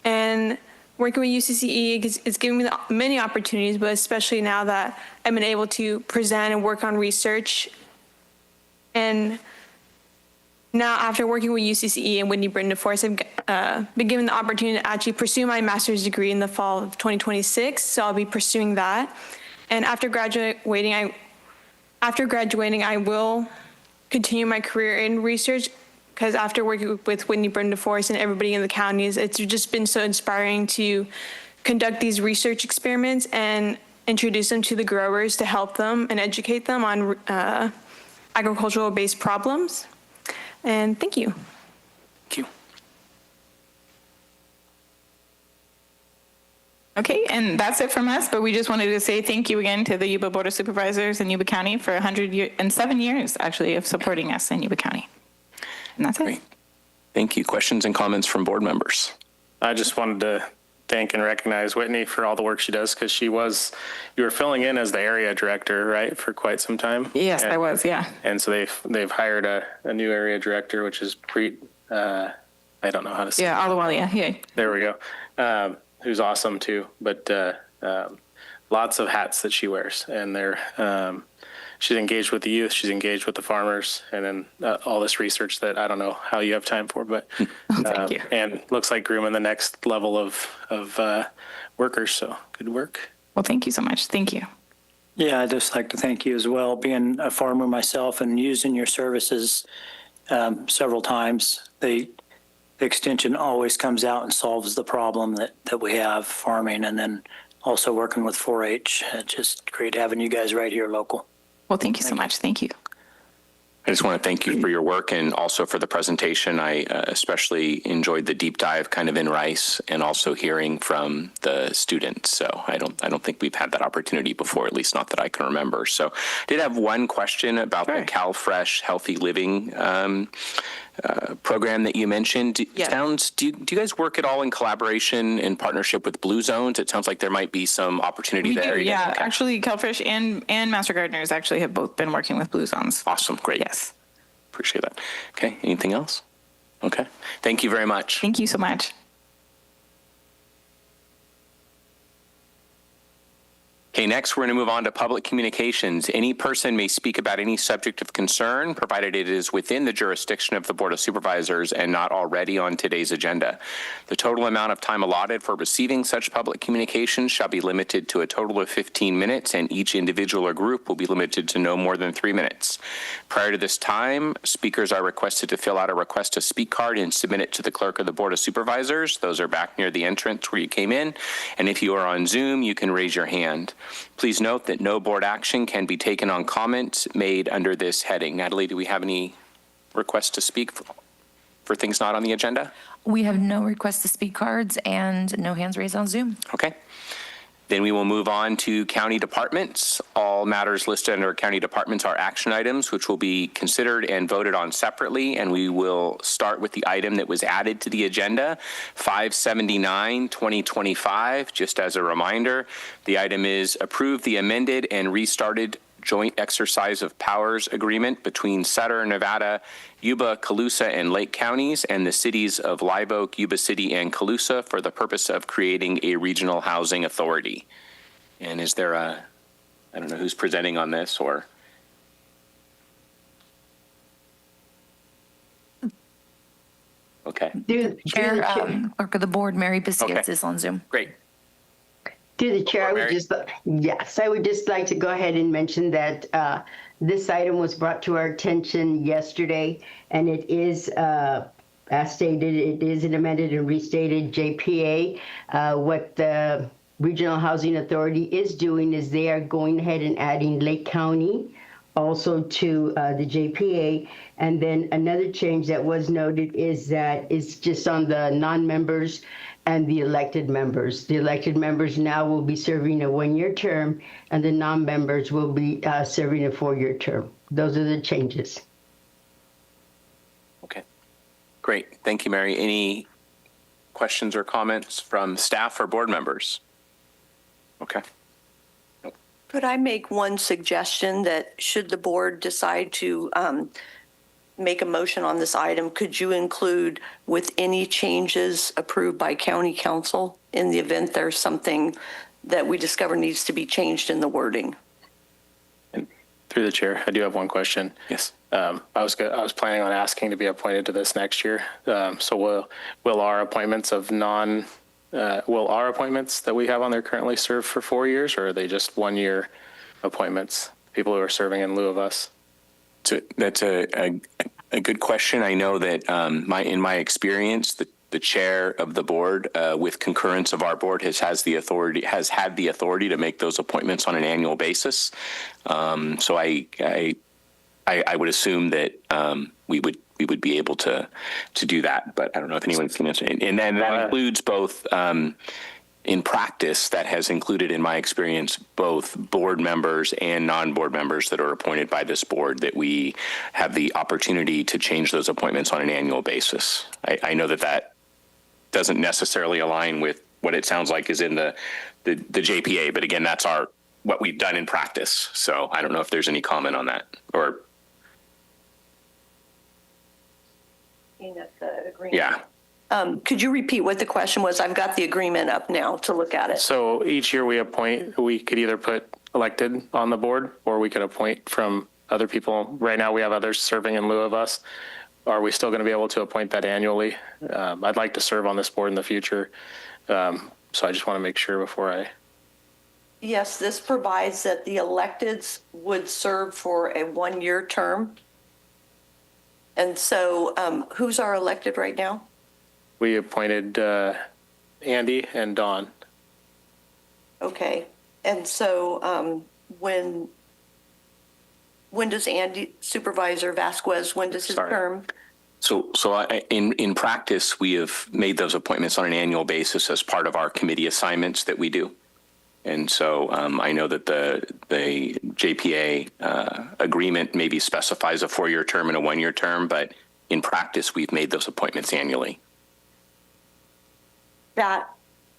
Speaker 13: And working with UCCE is giving me many opportunities, but especially now that I've been able to present and work on research. And now after working with UCCE and Whitney Brim DeForest, I've been given the opportunity to actually pursue my master's degree in the fall of 2026. So I'll be pursuing that. And after graduating, I will continue my career in research, because after working with Whitney Brim DeForest and everybody in the counties, it's just been so inspiring to conduct these research experiments and introduce them to the growers to help them and educate them on agricultural-based problems. And thank you.
Speaker 2: Thank you.
Speaker 11: Okay, and that's it from us, but we just wanted to say thank you again to the Yuba Board of Supervisors in Yuba County for 107 years, actually, of supporting us in Yuba County. And that's
Speaker 2: Great.
Speaker 11: it.
Speaker 2: Thank you. Questions and comments from board members?
Speaker 9: I just wanted to thank and recognize Whitney for all the work she does, because you were filling in as the area director, right, for quite some time?
Speaker 11: Yes, I was, yeah.
Speaker 9: And so they've hired a new area director, which is I don't know how to say it.
Speaker 11: Yeah, Alawalia, yeah.
Speaker 9: There we go. Who's awesome too, but lots of hats that she wears, and she's engaged with the youth, she's engaged with the farmers, and then all this research that I don't know how you have time for, but
Speaker 11: Thank you.
Speaker 9: And looks like grooming the next level of workers. So good work.
Speaker 11: Well, thank you so much. Thank you.
Speaker 3: Yeah, I'd just like to thank you as well. Being a farmer myself and using your services several times, the extension always comes out and solves the problem that we have farming, and then also working with 4-H. It's just great having you guys right here local.
Speaker 11: Well, thank you so much. Thank you.
Speaker 2: I just want to thank you for your work and also for the presentation. I especially enjoyed the deep dive kind of in Rice and also hearing from the students. So I don't think we've had that opportunity before, at least not that I can remember. So I did have one question about the CalFresh Healthy Living program that you mentioned. Do you guys work at all in collaboration in partnership with Blue Zones? It sounds like there might be some opportunity
Speaker 11: We
Speaker 2: there.
Speaker 11: do, yeah. Actually, CalFresh and Master Gardeners actually have both been working with Blue Zones.
Speaker 2: Awesome. Great.
Speaker 11: Yes.
Speaker 2: Appreciate that. Okay. Anything else? Okay. Thank you very much.
Speaker 11: Thank you so much.
Speaker 2: Okay, next we're going to move on to public communications. Any person may speak about any subject of concern, provided it is within the jurisdiction of the Board of Supervisors and not already on today's agenda. The total amount of time allotted for receiving such public communications shall be limited to a total of 15 minutes, and each individual or group will be limited to no more than 3 minutes. Prior to this time, speakers are requested to fill out a request to speak card and submit it to the clerk of the Board of Supervisors. Those are back near the entrance where you came in. And if you are on Zoom, you can raise your hand. Please note that no board action can be taken on comments made under this heading. Natalie, do we have any requests to speak for things not on the agenda?
Speaker 4: We have no requests to speak cards and no hands raised on Zoom.
Speaker 2: Okay. Then we will move on to county departments. All matters listed under county departments are action items, which will be considered and voted on separately. And we will start with the item that was added to the agenda, 579-2025. Just as a reminder, the item is approve the amended and restarted joint exercise of powers agreement between Sutter, Nevada, Yuba, Colusa, and Lake counties and the cities of Live Oak, Yuba City, and Colusa for the purpose of creating a regional housing authority. And is there I don't know who's presenting on this or? Okay.
Speaker 4: Chair, Clerk of the Board, Mary Pasillas is on Zoom.
Speaker 2: Great.
Speaker 14: To the chair, I would just like to go ahead and mention that this item was brought to our attention yesterday, and it is, as stated, it is an amended and restated JPA. What the Regional Housing Authority is doing is they are going ahead and adding Lake County also to the JPA. And then another change that was noted is that it's just on the non-members and the elected members. The elected members now will be serving a 1-year term, and the non-members will be serving a 4-year term. Those are the changes.
Speaker 2: Okay, great. Thank you, Mary. Any questions or comments from staff or board members? Okay.
Speaker 15: Could I make one suggestion that should the board decide to make a motion on this item, could you include with any changes approved by county council in the event there's something that we discover needs to be changed in the wording?
Speaker 9: And through the chair, I do have one question.
Speaker 2: Yes.
Speaker 9: I was planning on asking to be appointed to this next year. So will our appointments that we have on there currently serve for 4 years, or are they just 1-year appointments? People who are serving in lieu of us.
Speaker 2: So that's a good question. I know that in my experience, the chair of the board, with concurrence of our board, has had the authority to make those appointments on an annual basis. So I would assume that we would be able to do that, but I don't know if anyone's going to. And then that includes both. In practice, that has included, in my experience, both board members and non-board members that are appointed by this board, that we have the opportunity to change those appointments on an annual basis. I know that doesn't necessarily align with what it sounds like is in the JPA, but again, that's what we've done in practice. So I don't know if there's any comment on that or.
Speaker 15: That's the agreement.
Speaker 2: Yeah.
Speaker 15: Could you repeat what the question was? I've got the agreement up now to look at it.
Speaker 9: So each year we could either put elected on the board or we could appoint from other people. Right now we have others serving in lieu of us. Are we still going to be able to appoint that annually? I'd like to serve on this board in the future. So I just want to make sure before I.
Speaker 15: Yes, this provides that the electeds would serve for a 1-year term. And so who's our elected right now?
Speaker 9: We appointed Andy and Dawn.
Speaker 15: Okay. And so when when does Supervisor Vasquez, when does his term?
Speaker 2: So in practice, we have made those appointments on an annual basis as part of our committee assignments that we do. And so I know that the JPA agreement maybe specifies a 4-year term and a 1-year term, but in practice, we've made those appointments annually.
Speaker 15: That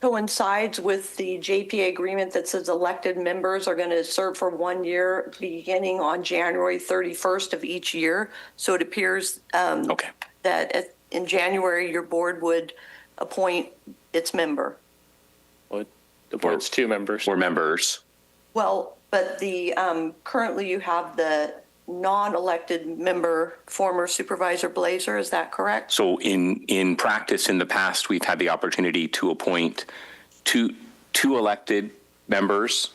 Speaker 15: coincides with the JPA agreement that says elected members are going to serve for 1 year beginning on January 31st of each year. So it appears that in January, your board would appoint its member.
Speaker 9: Well, the board's 2 members.
Speaker 2: 4 members.
Speaker 15: Well, but the currently you have the non-elected member, former Supervisor Blazer, is that correct?
Speaker 2: So in practice, in the past, we've had the opportunity to appoint two elected members,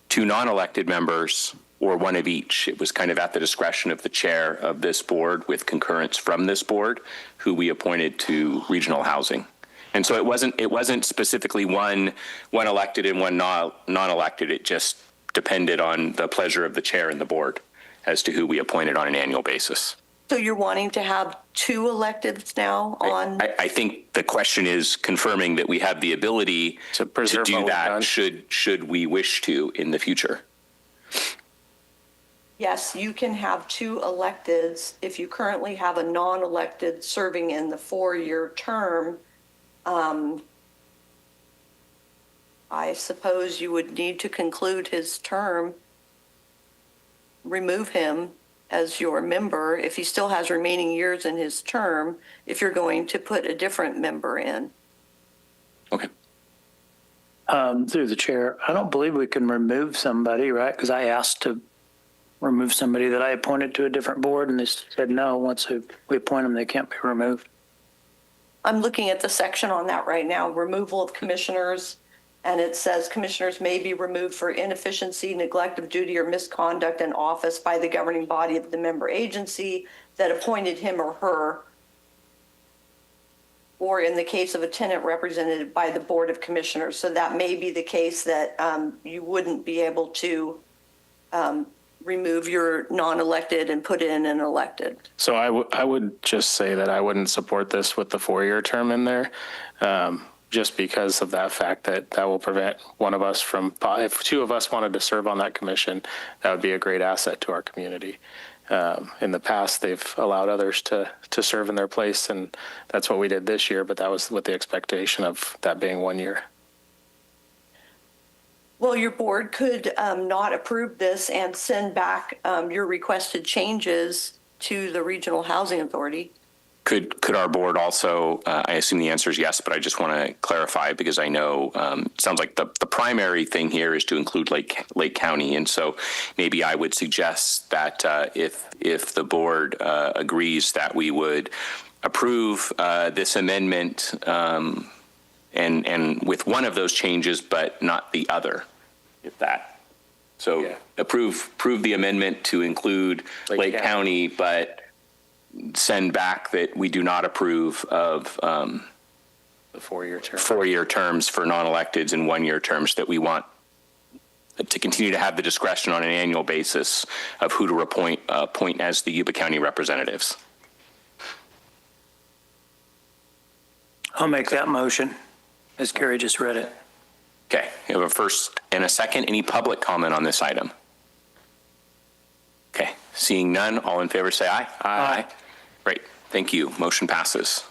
Speaker 2: 2 non-elected members, or 1 of each. It was kind of at the discretion of the chair of this board with concurrence from this board, who we appointed to regional housing. And so it wasn't specifically one elected and 1 non-elected. It just depended on the pleasure of the chair and the board as to who we appointed on an annual basis.
Speaker 15: So you're wanting to have 2 electeds now on?
Speaker 2: I think the question is confirming that we have the ability to do that should we wish to in the future.
Speaker 15: Yes, you can have 2 electeds. If you currently have a non-elected serving in the 4-year term, I suppose you would need to conclude his term, remove him as your member if he still has remaining years in his term, if you're going to put a different member in.
Speaker 2: Okay.
Speaker 3: Through the chair, I don't believe we can remove somebody, right? Because I asked to remove somebody that I appointed to a different board, and they said no. Once we appoint them, they can't be removed.
Speaker 15: I'm looking at the section on that right now, removal of commissioners, and it says commissioners may be removed for inefficiency, neglect of duty, or misconduct in office by the governing body of the member agency that appointed him or her, or in the case of a tenant represented by the Board of Commissioners. So that may be the case that you wouldn't be able to remove your non-elected and put in an elected.
Speaker 9: So I would just say that I wouldn't support this with the 4-year term in there, just because of that fact that will prevent one of us from, if 2 of us wanted to serve on that commission, that would be a great asset to our community. In the past, they've allowed others to serve in their place, and that's what we did this year, but that was with the expectation of that being 1 year.
Speaker 15: Well, your board could not approve this and send back your requested changes to the Regional Housing Authority.
Speaker 2: Could our board also, I assume the answer is yes, but I just want to clarify because I know it sounds like the primary thing here is to include Lake County. And so maybe I would suggest that if the board agrees that we would approve this amendment and with one of those changes, but not the other, if that. So approve the amendment to include Lake County, but send back that we do not approve of
Speaker 9: the 4-year term.
Speaker 2: 4-year terms for non-electeds and 1-year terms, that we want to continue to have the discretion on an annual basis of who to appoint as the Yuba County representatives.
Speaker 3: I'll make that motion, as Carrie just read it.
Speaker 2: Okay, we have a first and a second. Any public comment on this item? Okay, seeing none, all in favor say aye. Aye. Great, thank you. Motion passes.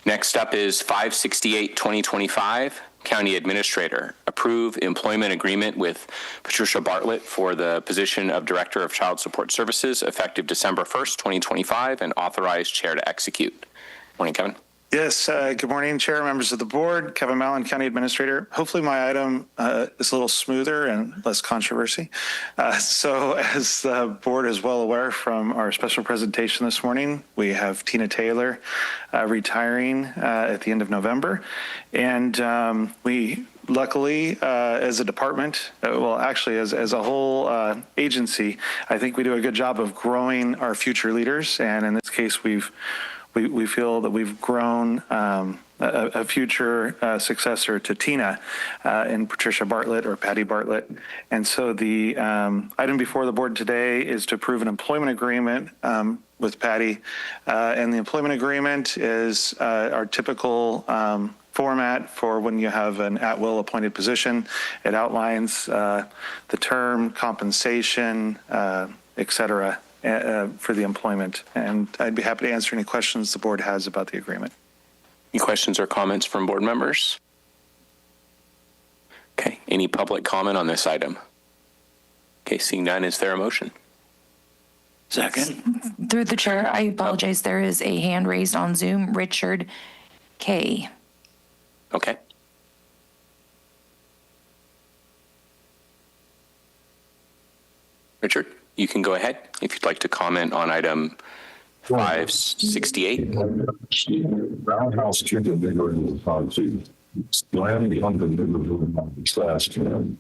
Speaker 2: Next up is 568-2025, County Administrator. Approve employment agreement with Patricia Bartlett for the position of Director of Child Support Services effective December 1st, 2025, and authorize Chair to execute. Morning, Kevin.
Speaker 16: Yes, good morning, Chair, members of the board. Kevin Mallon, County Administrator. Hopefully my item is a little smoother and less controversy. So as the board is well aware from our special presentation this morning, we have Tina Taylor retiring at the end of November. And we luckily, as a department, well, actually as a whole agency, I think we do a good job of growing our future leaders. And in this case, we feel that we've grown a future successor to Tina and Patricia Bartlett or Patty Bartlett. And so the item before the board today is to approve an employment agreement with Patty. And the employment agreement is our typical format for when you have an at-will appointed position. It outlines the term, compensation, et cetera, for the employment. And I'd be happy to answer any questions the board has about the agreement.
Speaker 2: Any questions or comments from board members? Okay, any public comment on this item? Okay, seeing none, is there a motion?
Speaker 3: Second.
Speaker 4: Through the chair, I apologize. There is a hand raised on Zoom. Richard K.
Speaker 2: Okay. Richard, you can go ahead if you'd like to comment on item 568.
Speaker 17: Roundhouse chicken bigger in the country. Slam under the trash can.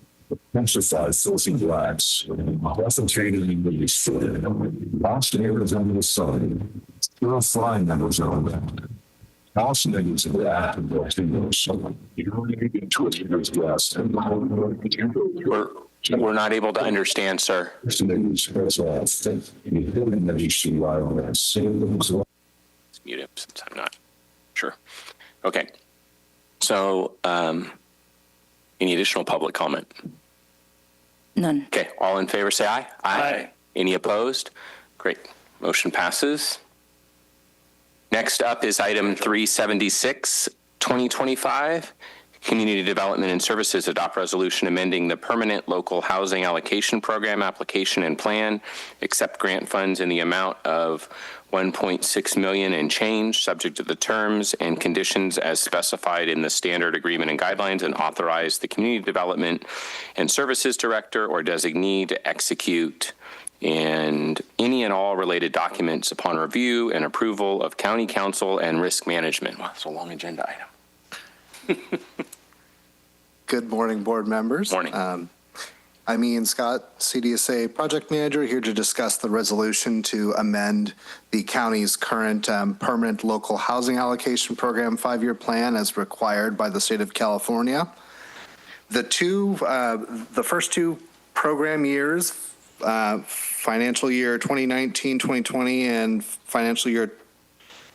Speaker 17: Intensified filthy blacks. Concentrated in the city. Lost areas under the sun. Still flying members on that. House niggas in the act of those things. You don't even get to it. There's gas.
Speaker 2: We're not able to understand, sir.
Speaker 17: It's muted
Speaker 2: him since I'm not sure. Okay. So, any additional public comment?
Speaker 4: None.
Speaker 2: Okay. All in favor, say aye.
Speaker 3: Aye.
Speaker 2: Any opposed? Great. Motion passes. Next up is item 376, 2025. Community Development and Services adopt resolution amending the permanent local housing allocation program application and plan, accept grant funds in the amount of $1.6 million and change, subject to the terms and conditions as specified in the standard agreement and guidelines, and authorize the Community Development and Services Director or designee to execute and any and all related documents upon review and approval of County Council and Risk Management. Wow, that's a long agenda item.
Speaker 18: Good morning, board members.
Speaker 2: Morning.
Speaker 18: I'm Ian Scott, CDSA project manager, here to discuss the resolution to amend the county's current permanent local housing allocation program 5-year plan as required by the state of California. The first two program years, financial year 2019-2020 and financial year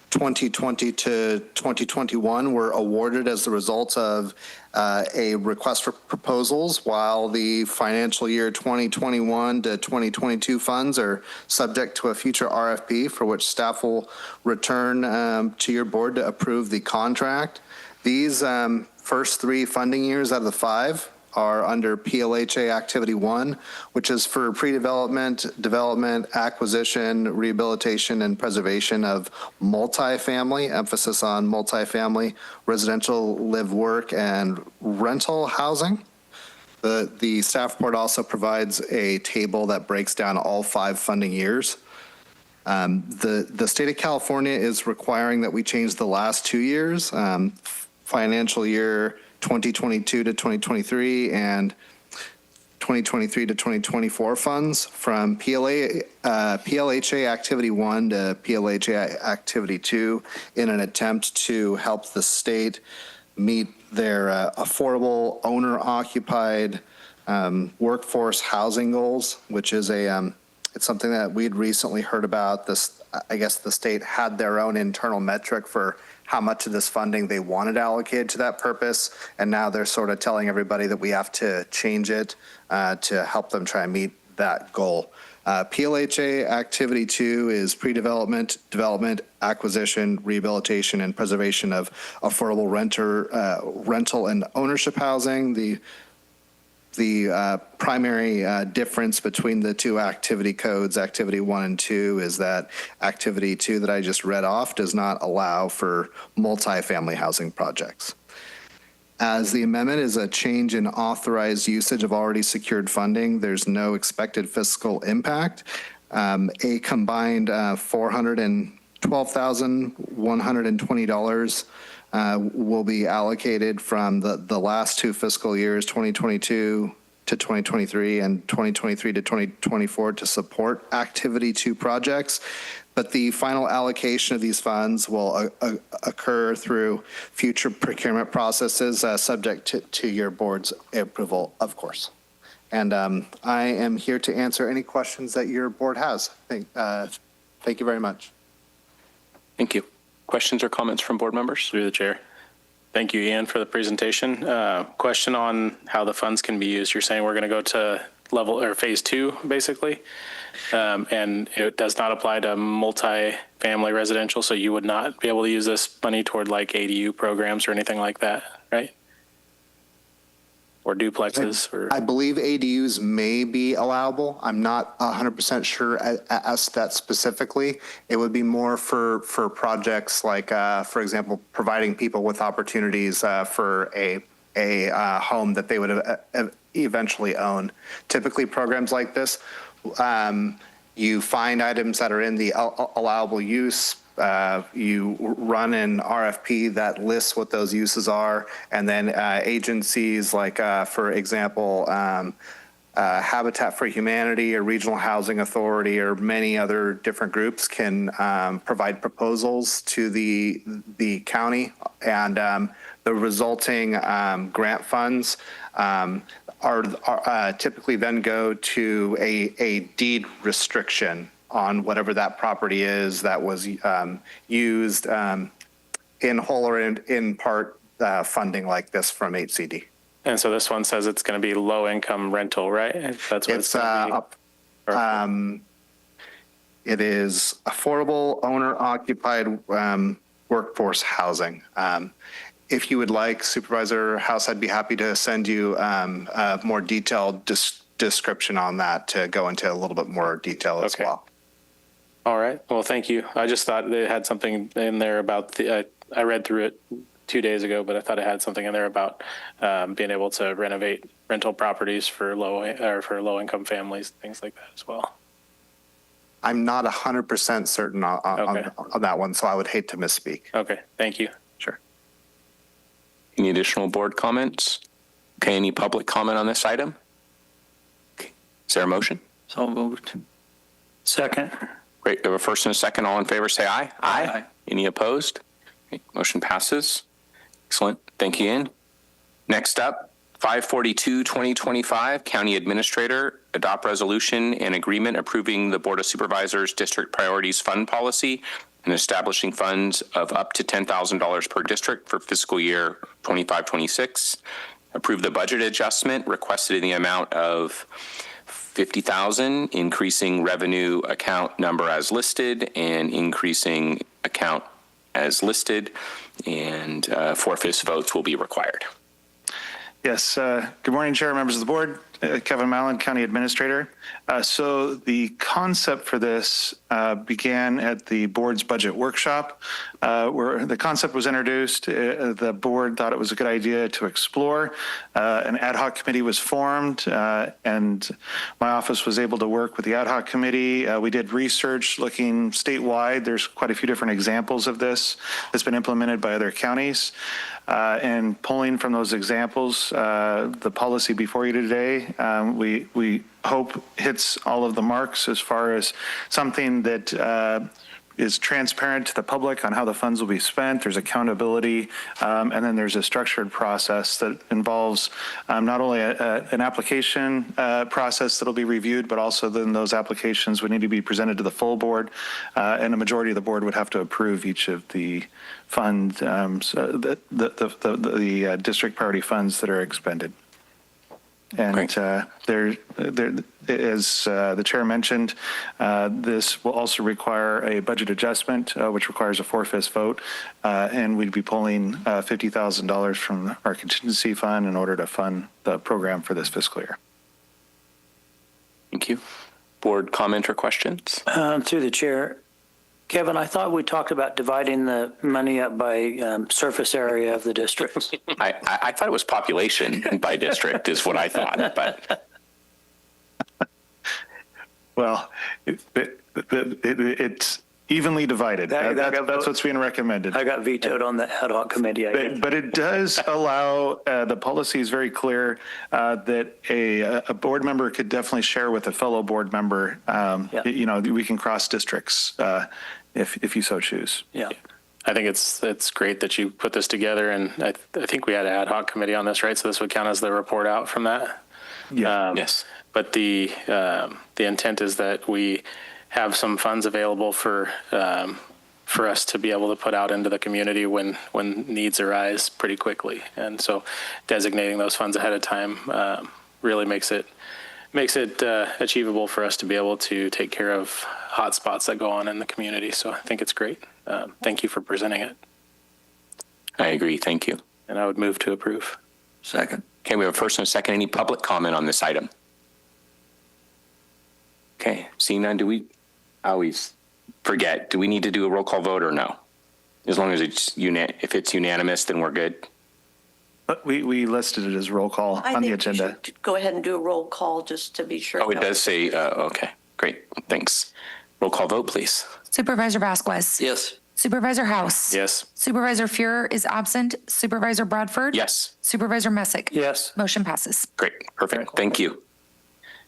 Speaker 18: 2020 to 2021 were awarded as the result of a request for proposals, while the financial year 2021 to 2022 funds are subject to a future RFP for which staff will return to your board to approve the contract. These first 3 funding years out of the 5 are under PLHA Activity 1, which is for pre-development, development, acquisition, rehabilitation, and preservation of multifamily, emphasis on multifamily, residential, live, work, and rental housing. The staff report also provides a table that breaks down all 5 funding years. The state of California is requiring that we change the last 2 years, financial year 2022 to 2023 and 2023 to 2024 funds from PLHA Activity 1 to PLHA Activity 2 in an attempt to help the state meet their affordable owner-occupied workforce housing goals, which is it's something that we'd recently heard about. I guess the state had their own internal metric for how much of this funding they wanted allocated to that purpose, and now they're sort of telling everybody that we have to change it to help them try and meet that goal. PLHA Activity 2 is pre-development, development, acquisition, rehabilitation, and preservation of affordable rental and ownership housing. The primary difference between the 2 activity codes, Activity 1 and 2, is that Activity 2 that I just read off does not allow for multifamily housing projects. As the amendment is a change in authorized usage of already secured funding, there's no expected fiscal impact. A combined $412,120 will be allocated from the last 2 fiscal years, 2022 to 2023 and 2023 to 2024 to support Activity 2 projects. But the final allocation of these funds will occur through future procurement processes, subject to your board's approval, of course. And I am here to answer any questions that your board has. Thank you very much.
Speaker 2: Thank you. Questions or comments from board members?
Speaker 9: Through the chair. Thank you, Ian, for the presentation. Question on how the funds can be used. You're saying we're going to go to level or phase 2, basically, and it does not apply to multi-family residential, so you would not be able to use this money toward like ADU programs or anything like that, right? Or duplexes? Or...
Speaker 18: I believe ADUs may be allowable. I'm not 100% sure as to that specifically. It would be more for projects like, for example, providing people with opportunities for a home that they would eventually own. Typically, programs like this, you find items that are in the allowable use. You run an RFP that lists what those uses are, and then agencies like, for example, Habitat for Humanity or Regional Housing Authority or many other different groups can provide proposals to the county, and the resulting grant funds are typically then go to a deed restriction on whatever that property is that was used in whole or in part funding like this from HCD.
Speaker 9: And so this one says it's going to be low income rental, right? That's what it's going to be.
Speaker 18: It is affordable owner occupied workforce housing. If you would like, Supervisor House, I'd be happy to send you a more detailed description on that to go into a little bit more detail as well.
Speaker 9: All right. Well, thank you. I just thought they had something in there about I read through it 2 days ago, but I thought it had something in there about being able to renovate rental properties for low income families, things like that as well.
Speaker 18: I'm not 100% certain on that one, so I would hate to misspeak.
Speaker 9: Okay. Thank you.
Speaker 18: Sure.
Speaker 2: Any additional board comments? Okay. Any public comment on this item? Okay. Is there a motion?
Speaker 3: So moved. Second.
Speaker 2: Great. We have a first and a second. All in favor, say aye.
Speaker 3: Aye.
Speaker 2: Any opposed? Okay. Motion passes. Excellent. Thank you, Ian. Next up, 542-2025, County Administrator, adopt resolution and agreement approving the Board of Supervisors District Priorities Fund Policy and establishing funds of up to $10,000 per district for fiscal year 25-26. Approve the budget adjustment requested in the amount of $50,000, increasing revenue account number as listed and increasing account as listed, and 4/5 votes will be required.
Speaker 16: Yes. Good morning, Chair, members of the board. Kevin Mallon, County Administrator. So the concept for this began at the board's budget workshop, where the concept was introduced. The board thought it was a good idea to explore. An ad hoc committee was formed, and my office was able to work with the ad hoc committee. We did research looking statewide. There's quite a few different examples of this that's been implemented by other counties. And pulling from those examples, the policy before you today, we hope hits all of the marks as far as something that is transparent to the public on how the funds will be spent. There's accountability, and then there's a structured process that involves not only an application process that'll be reviewed, but also then those applications would need to be presented to the full board, and a majority of the board would have to approve each of the funds, the district priority funds that are expended. And there, as the chair mentioned, this will also require a budget adjustment, which requires a 4/5 vote, and we'd be pulling $50,000 from our contingency fund in order to fund the program for this fiscal year.
Speaker 2: Thank you. Board comment or questions?
Speaker 3: Through the chair. Kevin, I thought we talked about dividing the money up by surface area of the districts.
Speaker 2: I thought it was population by district is what I thought, but.
Speaker 16: Well, it's evenly divided. That's what's being recommended.
Speaker 3: I got vetoed on the ad hoc committee.
Speaker 16: But it does allow, the policy is very clear that a board member could definitely share with a fellow board member. You know, we can cross districts if you so choose.
Speaker 3: Yeah.
Speaker 9: I think it's great that you put this together, and I think we had an ad hoc committee on this, right? So this would count as the report out from that.
Speaker 16: Yeah.
Speaker 9: Yes. But the intent is that we have some funds available for us to be able to put out into the community when needs arise pretty quickly. And so designating those funds ahead of time really makes it achievable for us to be able to take care of hot spots that go on in the community. So I think it's great. Thank you for presenting it.
Speaker 2: I agree. Thank you.
Speaker 9: And I would move to approve.
Speaker 2: Second. Okay, we have a first and a second. Any public comment on this item? Okay, seeing none, I always forget, do we need to do a roll call vote or no? As long as if it's unanimous, then we're good.
Speaker 16: But we listed it as roll call on the agenda.
Speaker 15: Go ahead and do a roll call just to be sure.
Speaker 2: Oh, it does say, okay, great, thanks. Roll call vote, please.
Speaker 4: Supervisor Vasquez.
Speaker 2: Yes.
Speaker 4: Supervisor House.
Speaker 9: Yes.
Speaker 4: Supervisor Fuhrer is absent. Supervisor Bradford.
Speaker 2: Yes.
Speaker 4: Supervisor Messick.
Speaker 3: Yes.
Speaker 4: Motion passes.
Speaker 2: Great, perfect, thank you.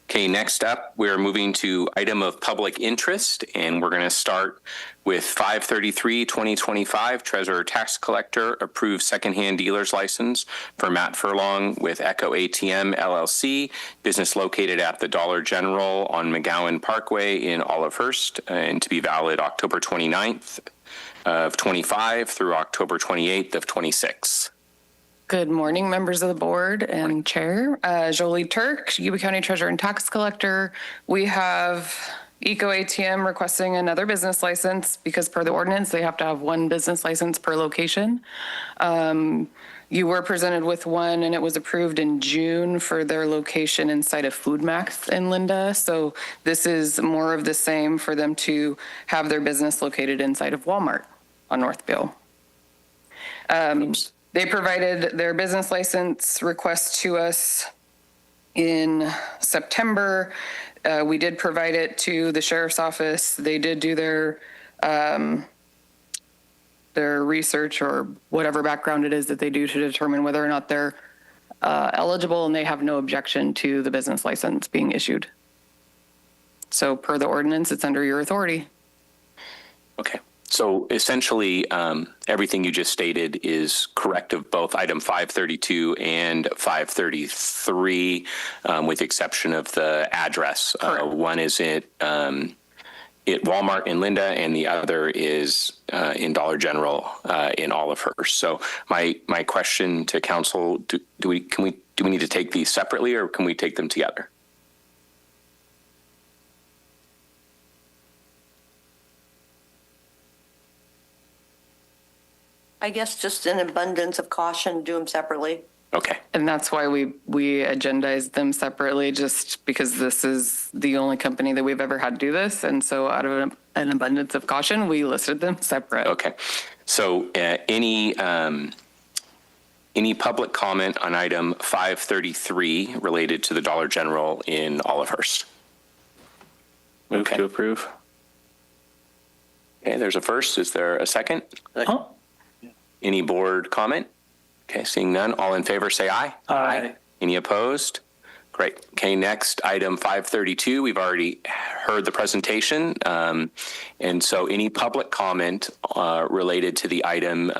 Speaker 2: Okay, next up, we're moving to item of public interest, and we're going to start with 533-2025, Treasurer Tax Collector approved secondhand dealer's license for Matt Furlong with Echo ATM LLC, business located at the Dollar General on McGowan Parkway in Olivehurst, and to be valid October 29th of 25 through October 28th of 26.
Speaker 19: Good morning, members of the board and chair. Jolie Turk, Yuba County Treasurer and Tax Collector. We have Eco ATM requesting another business license because per the ordinance, they have to have one business license per location. You were presented with one and it was approved in June for their location inside of Food Max in Linda. So this is more of the same for them to have their business located inside of Walmart on North Beale. They provided their business license request to us in September. We did provide it to the sheriff's office. They did do their research or whatever background it is that they do to determine whether or not they're eligible, and they have no objection to the business license being issued. So per the ordinance, it's under your authority.
Speaker 2: Okay. So essentially, everything you just stated is correct of both item 532 and 533, with the exception of the address. One is at Walmart in Linda, and the other is in Dollar General in Olivehurst. So my question to council: do we need to take these separately, or can we take them together?
Speaker 15: I guess just an abundance of caution, do them separately.
Speaker 2: Okay.
Speaker 19: And that's why we agendized them separately, just because this is the only company that we've ever had do this. And so out of an abundance of caution, we listed them separate.
Speaker 2: Okay. So any public comment on item 533 related to the Dollar General in Olivehurst?
Speaker 9: Move to approve.
Speaker 2: Okay, there's a first. Is there a second? Any board comment? Okay, seeing none. All in favor, say aye.
Speaker 3: Aye.
Speaker 2: Any opposed? Great. Okay, next, item 532. We've already heard the presentation. And so any public comment related to the item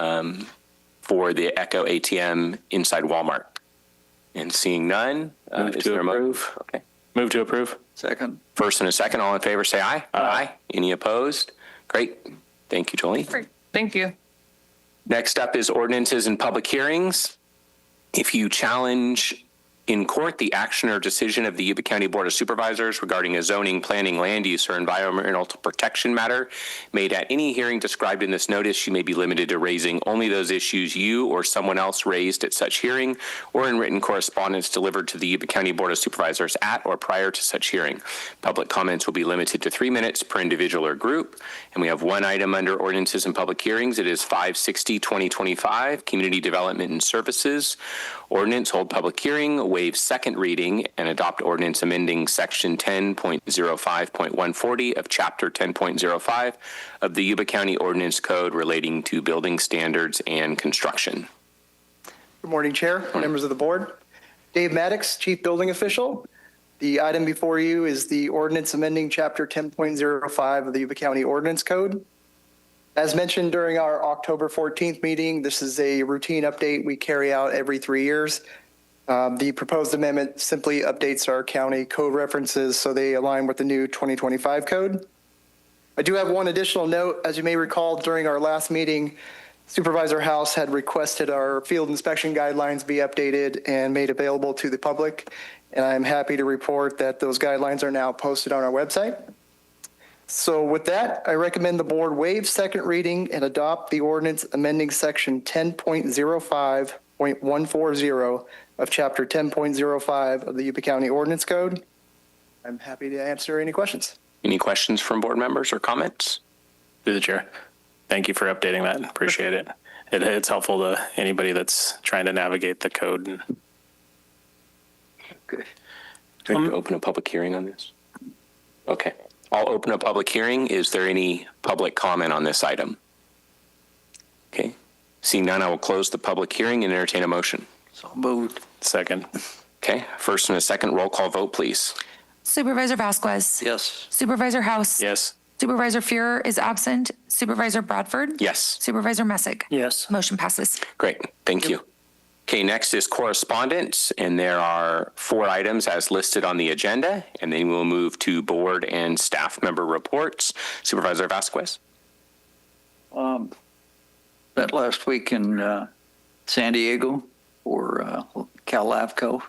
Speaker 2: for the Echo ATM inside Walmart? And seeing none.
Speaker 9: Move to approve.
Speaker 2: Okay.
Speaker 9: Move to approve.
Speaker 18: Second.
Speaker 2: First and a second. All in favor, say aye. Aye. Any opposed? Great. Thank you, Jolie.
Speaker 19: Thank you.
Speaker 2: Next up is ordinances and public hearings. If you challenge in court the action or decision of the Yuba County Board of Supervisors regarding a zoning, planning, land use, or environmental protection matter made at any hearing described in this notice, you may be limited to raising only those issues you or someone else raised at such hearing or in written correspondence delivered to the Yuba County Board of Supervisors at or prior to such hearing. Public comments will be limited to 3 minutes per individual or group. And we have one item under ordinances and public hearings. It is 560-2025, Community Development and Services Ordinance, hold public hearing waive second reading and adopt ordinance amending section 10.05.140 of chapter 10.05 of the Yuba County Ordinance Code relating to building standards and construction.
Speaker 20: Good morning, Chair, members of the board. Dave Maddox, Chief Building Official. The item before you is the ordinance amending chapter 10.05 of the Yuba County Ordinance Code. As mentioned during our October 14th meeting, this is a routine update we carry out every 3 years. The proposed amendment simply updates our county code references so they align with the new 2025 code. I do have one additional note. As you may recall, during our last meeting, Supervisor House had requested our field inspection guidelines be updated and made available to the public, and I'm happy to report that those guidelines are now posted on our website. So with that, I recommend the board waive second reading and adopt the ordinance amending section 10.05.140 of chapter 10.05 of the Yuba County Ordinance Code. I'm happy to answer any questions.
Speaker 2: Any questions from board members or comments?
Speaker 9: Through the chair. Thank you for updating that. Appreciate it. It's helpful to anybody that's trying to navigate the code.
Speaker 2: Good. Do we have to open a public hearing on this? Okay. I'll open a public hearing. Is there any public comment on this item? Okay. Seeing none, I will close the public hearing and entertain a motion.
Speaker 21: So moved.
Speaker 9: Second.
Speaker 2: Okay. First and a second roll call vote, please.
Speaker 4: Supervisor Vasquez.
Speaker 21: Yes.
Speaker 4: Supervisor House.
Speaker 9: Yes.
Speaker 4: Supervisor Fuhrer is absent. Supervisor Bradford.
Speaker 2: Yes.
Speaker 4: Supervisor Messick.
Speaker 3: Yes.
Speaker 4: Motion passes.
Speaker 2: Great. Thank you. Okay, next is correspondence, and there are 4 items as listed on the agenda, and then we'll move to board and staff member reports. Supervisor Vasquez.
Speaker 21: That last week in San Diego for Cal LAFCO,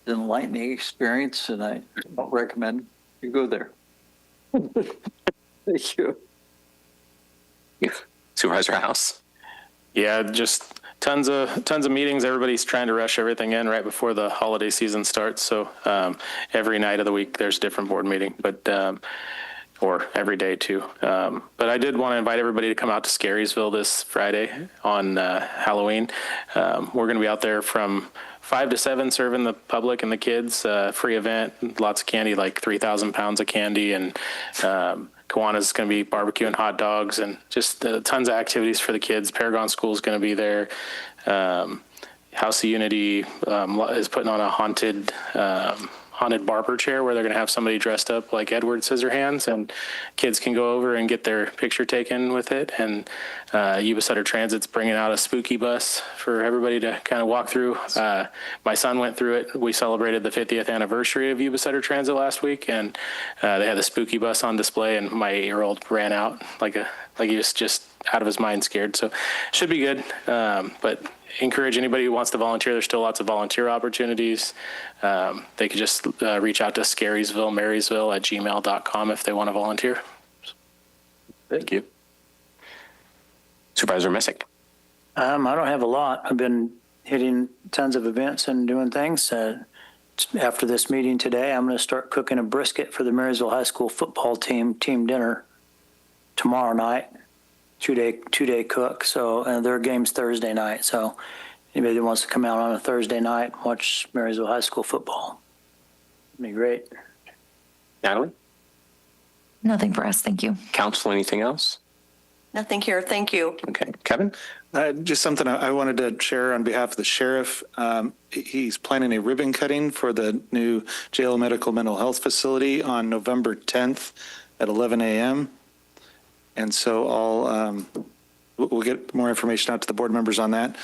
Speaker 21: an enlightening experience, and I don't recommend you go there. Thank you.
Speaker 2: Supervisor House.
Speaker 9: Yeah, just tons of meetings. Everybody's trying to rush everything in right before the holiday season starts. So every night of the week there's a different board meeting, but or every day too. But I did want to invite everybody to come out to Scarysville this Friday on Halloween. We're going to be out there from 5 to 7 serving the public and the kids. Free event, lots of candy, like 3,000 pounds of candy, and Kiwanis going to be barbecuing hot dogs, and just tons of activities for the kids. Paragon School is going to be there. House of Unity is putting on a haunted barber chair where they're going to have somebody dressed up like Edward Scissorhands, and kids can go over and get their picture taken with it. And Yuba-Sutter Transit's bringing out a spooky bus for everybody to kind of walk through. My son went through it. We celebrated the 50th anniversary of Yuba-Sutter Transit last week, and they had the spooky bus on display, and my 8-year-old ran out like he was just out of his mind scared. So should be good. But encourage anybody who wants to volunteer. There's still lots of volunteer opportunities. They could just reach out to Scarysville, Marysville at gmail.com if they want to volunteer.
Speaker 21: Thank you.
Speaker 2: Supervisor Messick.
Speaker 3: I don't have a lot. I've been hitting tons of events and doing things. After this meeting today, I'm going to start cooking a brisket for the Marysville High School football team dinner tomorrow night. Two-day cook. So their game's Thursday night. So anybody that wants to come out on a Thursday night and watch Marysville High School football, it'd be great.
Speaker 2: Natalie?
Speaker 4: Nothing for us. Thank you.
Speaker 2: Council, anything else?
Speaker 15: Nothing here. Thank you.
Speaker 2: Okay. Kevin?
Speaker 16: Just something I wanted to share on behalf of the sheriff. He's planning a ribbon cutting for the new jail medical mental health facility on November 10th at 11 a.m. And so we'll get more information out to the board members on that.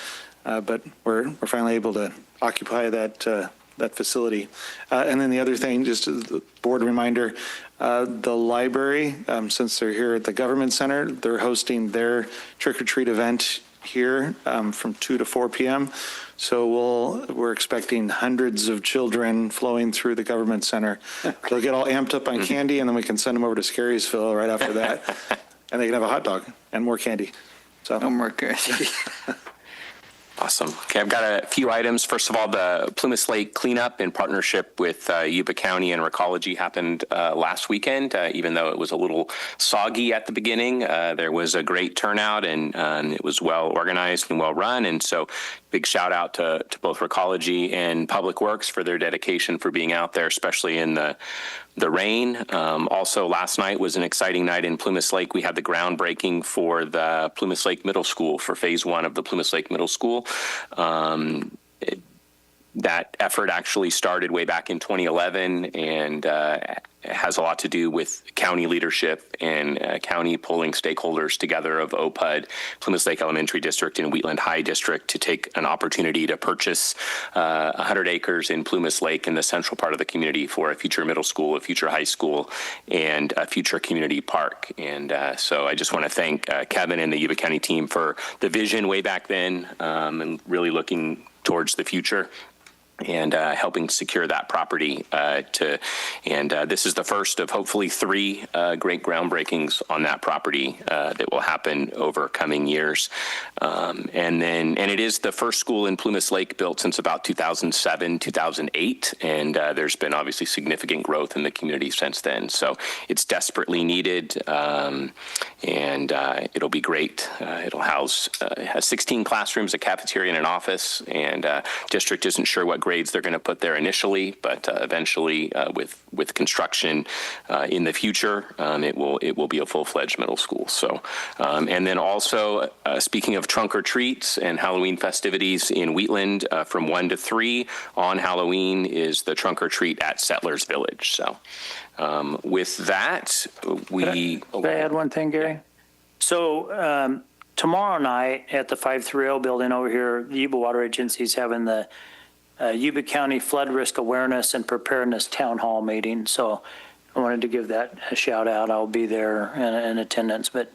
Speaker 16: But we're finally able to occupy that facility. And then the other thing, just a board reminder, the library, since they're here at the Government Center, they're hosting their trick-or-treat event here from 2 to 4 p.m. So we're expecting hundreds of children flowing through the Government Center. They'll get all amped up on candy, and then we can send them over to Scarysville right after that. And they can have a hot dog and more candy. So
Speaker 21: no more candy.
Speaker 2: Awesome. Okay, I've got a few items. First of all, the Plumas Lake cleanup in partnership with Yuba County and Recology happened last weekend. Even though it was a little soggy at the beginning, there was a great turnout and it was well organized and well run. And so big shout out to both Recology and Public Works for their dedication for being out there, especially in the rain. Also, last night was an exciting night in Plumas Lake. We had the groundbreaking for the Plumas Lake Middle School, for phase 1 of the Plumas Lake Middle School. That effort actually started way back in 2011 and has a lot to do with county leadership and county pulling stakeholders together of OPUD, Plumas Lake Elementary District and Wheatland High District to take an opportunity to purchase 100 acres in Plumas Lake in the central part of the community for a future middle school, a future high school, and a future community park. And so I just want to thank Kevin and the Yuba County team for the vision way back then and really looking towards the future and helping secure that property this is the first of hopefully 3 great groundbreakings on that property that will happen over coming years. And it is the first school in Plumas Lake built since about 2007, 2008, and there's been obviously significant growth in the community since then. So it's desperately needed, and it'll be great. It'll house, it has 16 classrooms, a cafeteria, and an office, and district isn't sure what grades they're going to put there initially, but eventually with construction in the future, it will be a full-fledged middle school. So, and then also speaking of trunk or treats and Halloween festivities in Wheatland, from 1 to 3 on Halloween is the trunk or treat at Settlers Village. So, with that,
Speaker 3: Can I add one thing, Gary? So tomorrow night at the 530 building over here, the Yuba Water Agency is having the Yuba County Flood Risk Awareness and Preparedness Town Hall meeting. So I wanted to give that a shout out. I'll be there in attendance, but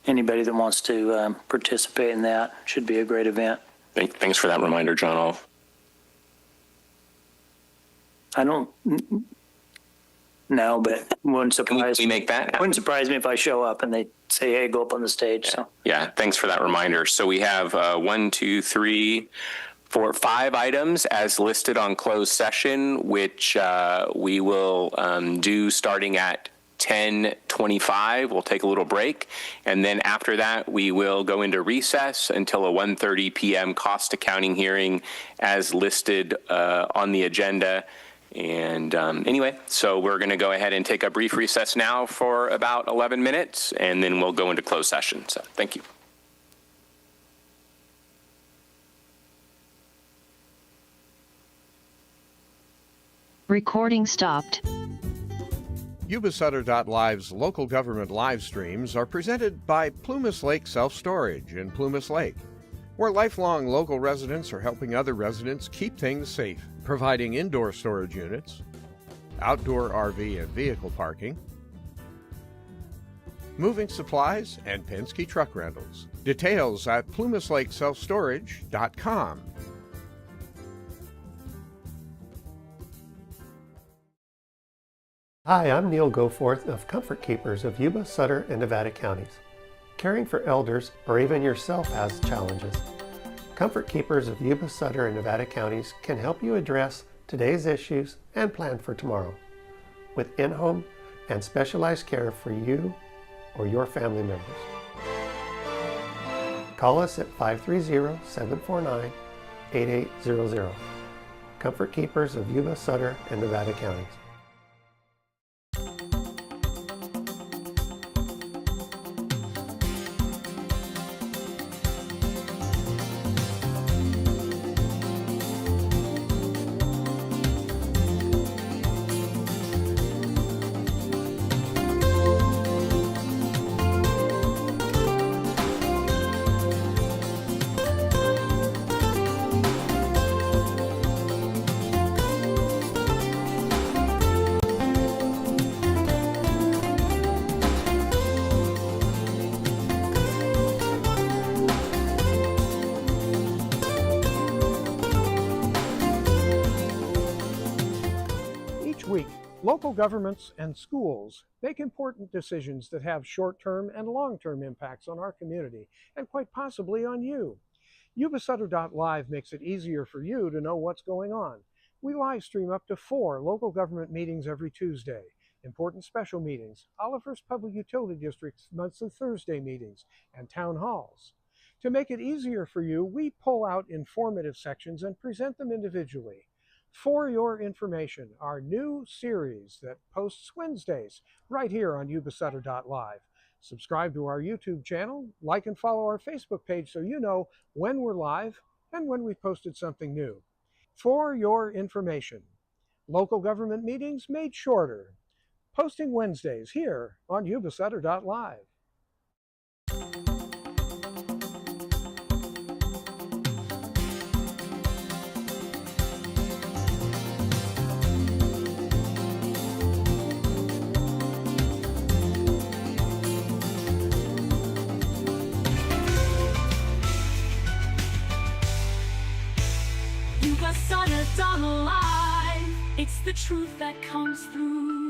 Speaker 3: anybody that wants to participate in that should be a great event.
Speaker 2: Thanks for that reminder, John.
Speaker 3: I don't know, but wouldn't surprise
Speaker 2: we make that happen?
Speaker 3: Wouldn't surprise me if I show up and they say, "Hey, go up on the stage." So
Speaker 2: Yeah, thanks for that reminder. So we have 1, 2, 3, 4, 5 items as listed on closed session, which we will do starting at 10:25. We'll take a little break, and then after that we will go into recess until a 1:30 p.m. cost accounting hearing as listed on the agenda. And anyway, so we're going to go ahead and take a brief recess now for about 11 minutes, and then we'll go into closed session. So thank you.
Speaker 1: Recording stopped.
Speaker 22: Yuba-Sutter.LIVE's local government live streams are presented by Plumas Lake Self-Storage in Plumas Lake, where lifelong local residents are helping other residents keep things safe, providing indoor storage units, outdoor RV and vehicle parking, moving supplies, and Penske truck rentals. Details at plumaslakeselfstorage.com.
Speaker 23: Hi, I'm Neil Goforth of Comfort Keepers of Yuba, Sutter, and Nevada counties. Caring for elders or even yourself has challenges. Comfort Keepers of Yuba, Sutter, and Nevada counties can help you address today's issues and plan for tomorrow with in-home and specialized care for you or your family members. Call us at 530-749-8800. Comfort Keepers of Yuba, Sutter, and Nevada counties.
Speaker 24: Local governments and schools make important decisions that have short-term and long-term impacts on our community, and quite possibly on you. Yuba-Sutter.LIVE makes it easier for you to know what's going on. We live stream up to 4 local government meetings every Tuesday, important special meetings, Oliver's Public Utility District's monthly Thursday meetings, and town halls. To make it easier for you, we pull out informative sections and present them individually. For Your Information, our new series that posts Wednesdays right here on Yuba-Sutter.LIVE. Subscribe to our YouTube channel, like and follow our Facebook page so you know when we're live and when we've posted something new. For Your Information, local government meetings made shorter. Posting Wednesdays here on Yuba-Sutter.LIVE.
Speaker 1: Yuba-Sutter.LIVE. It's the truth that comes through.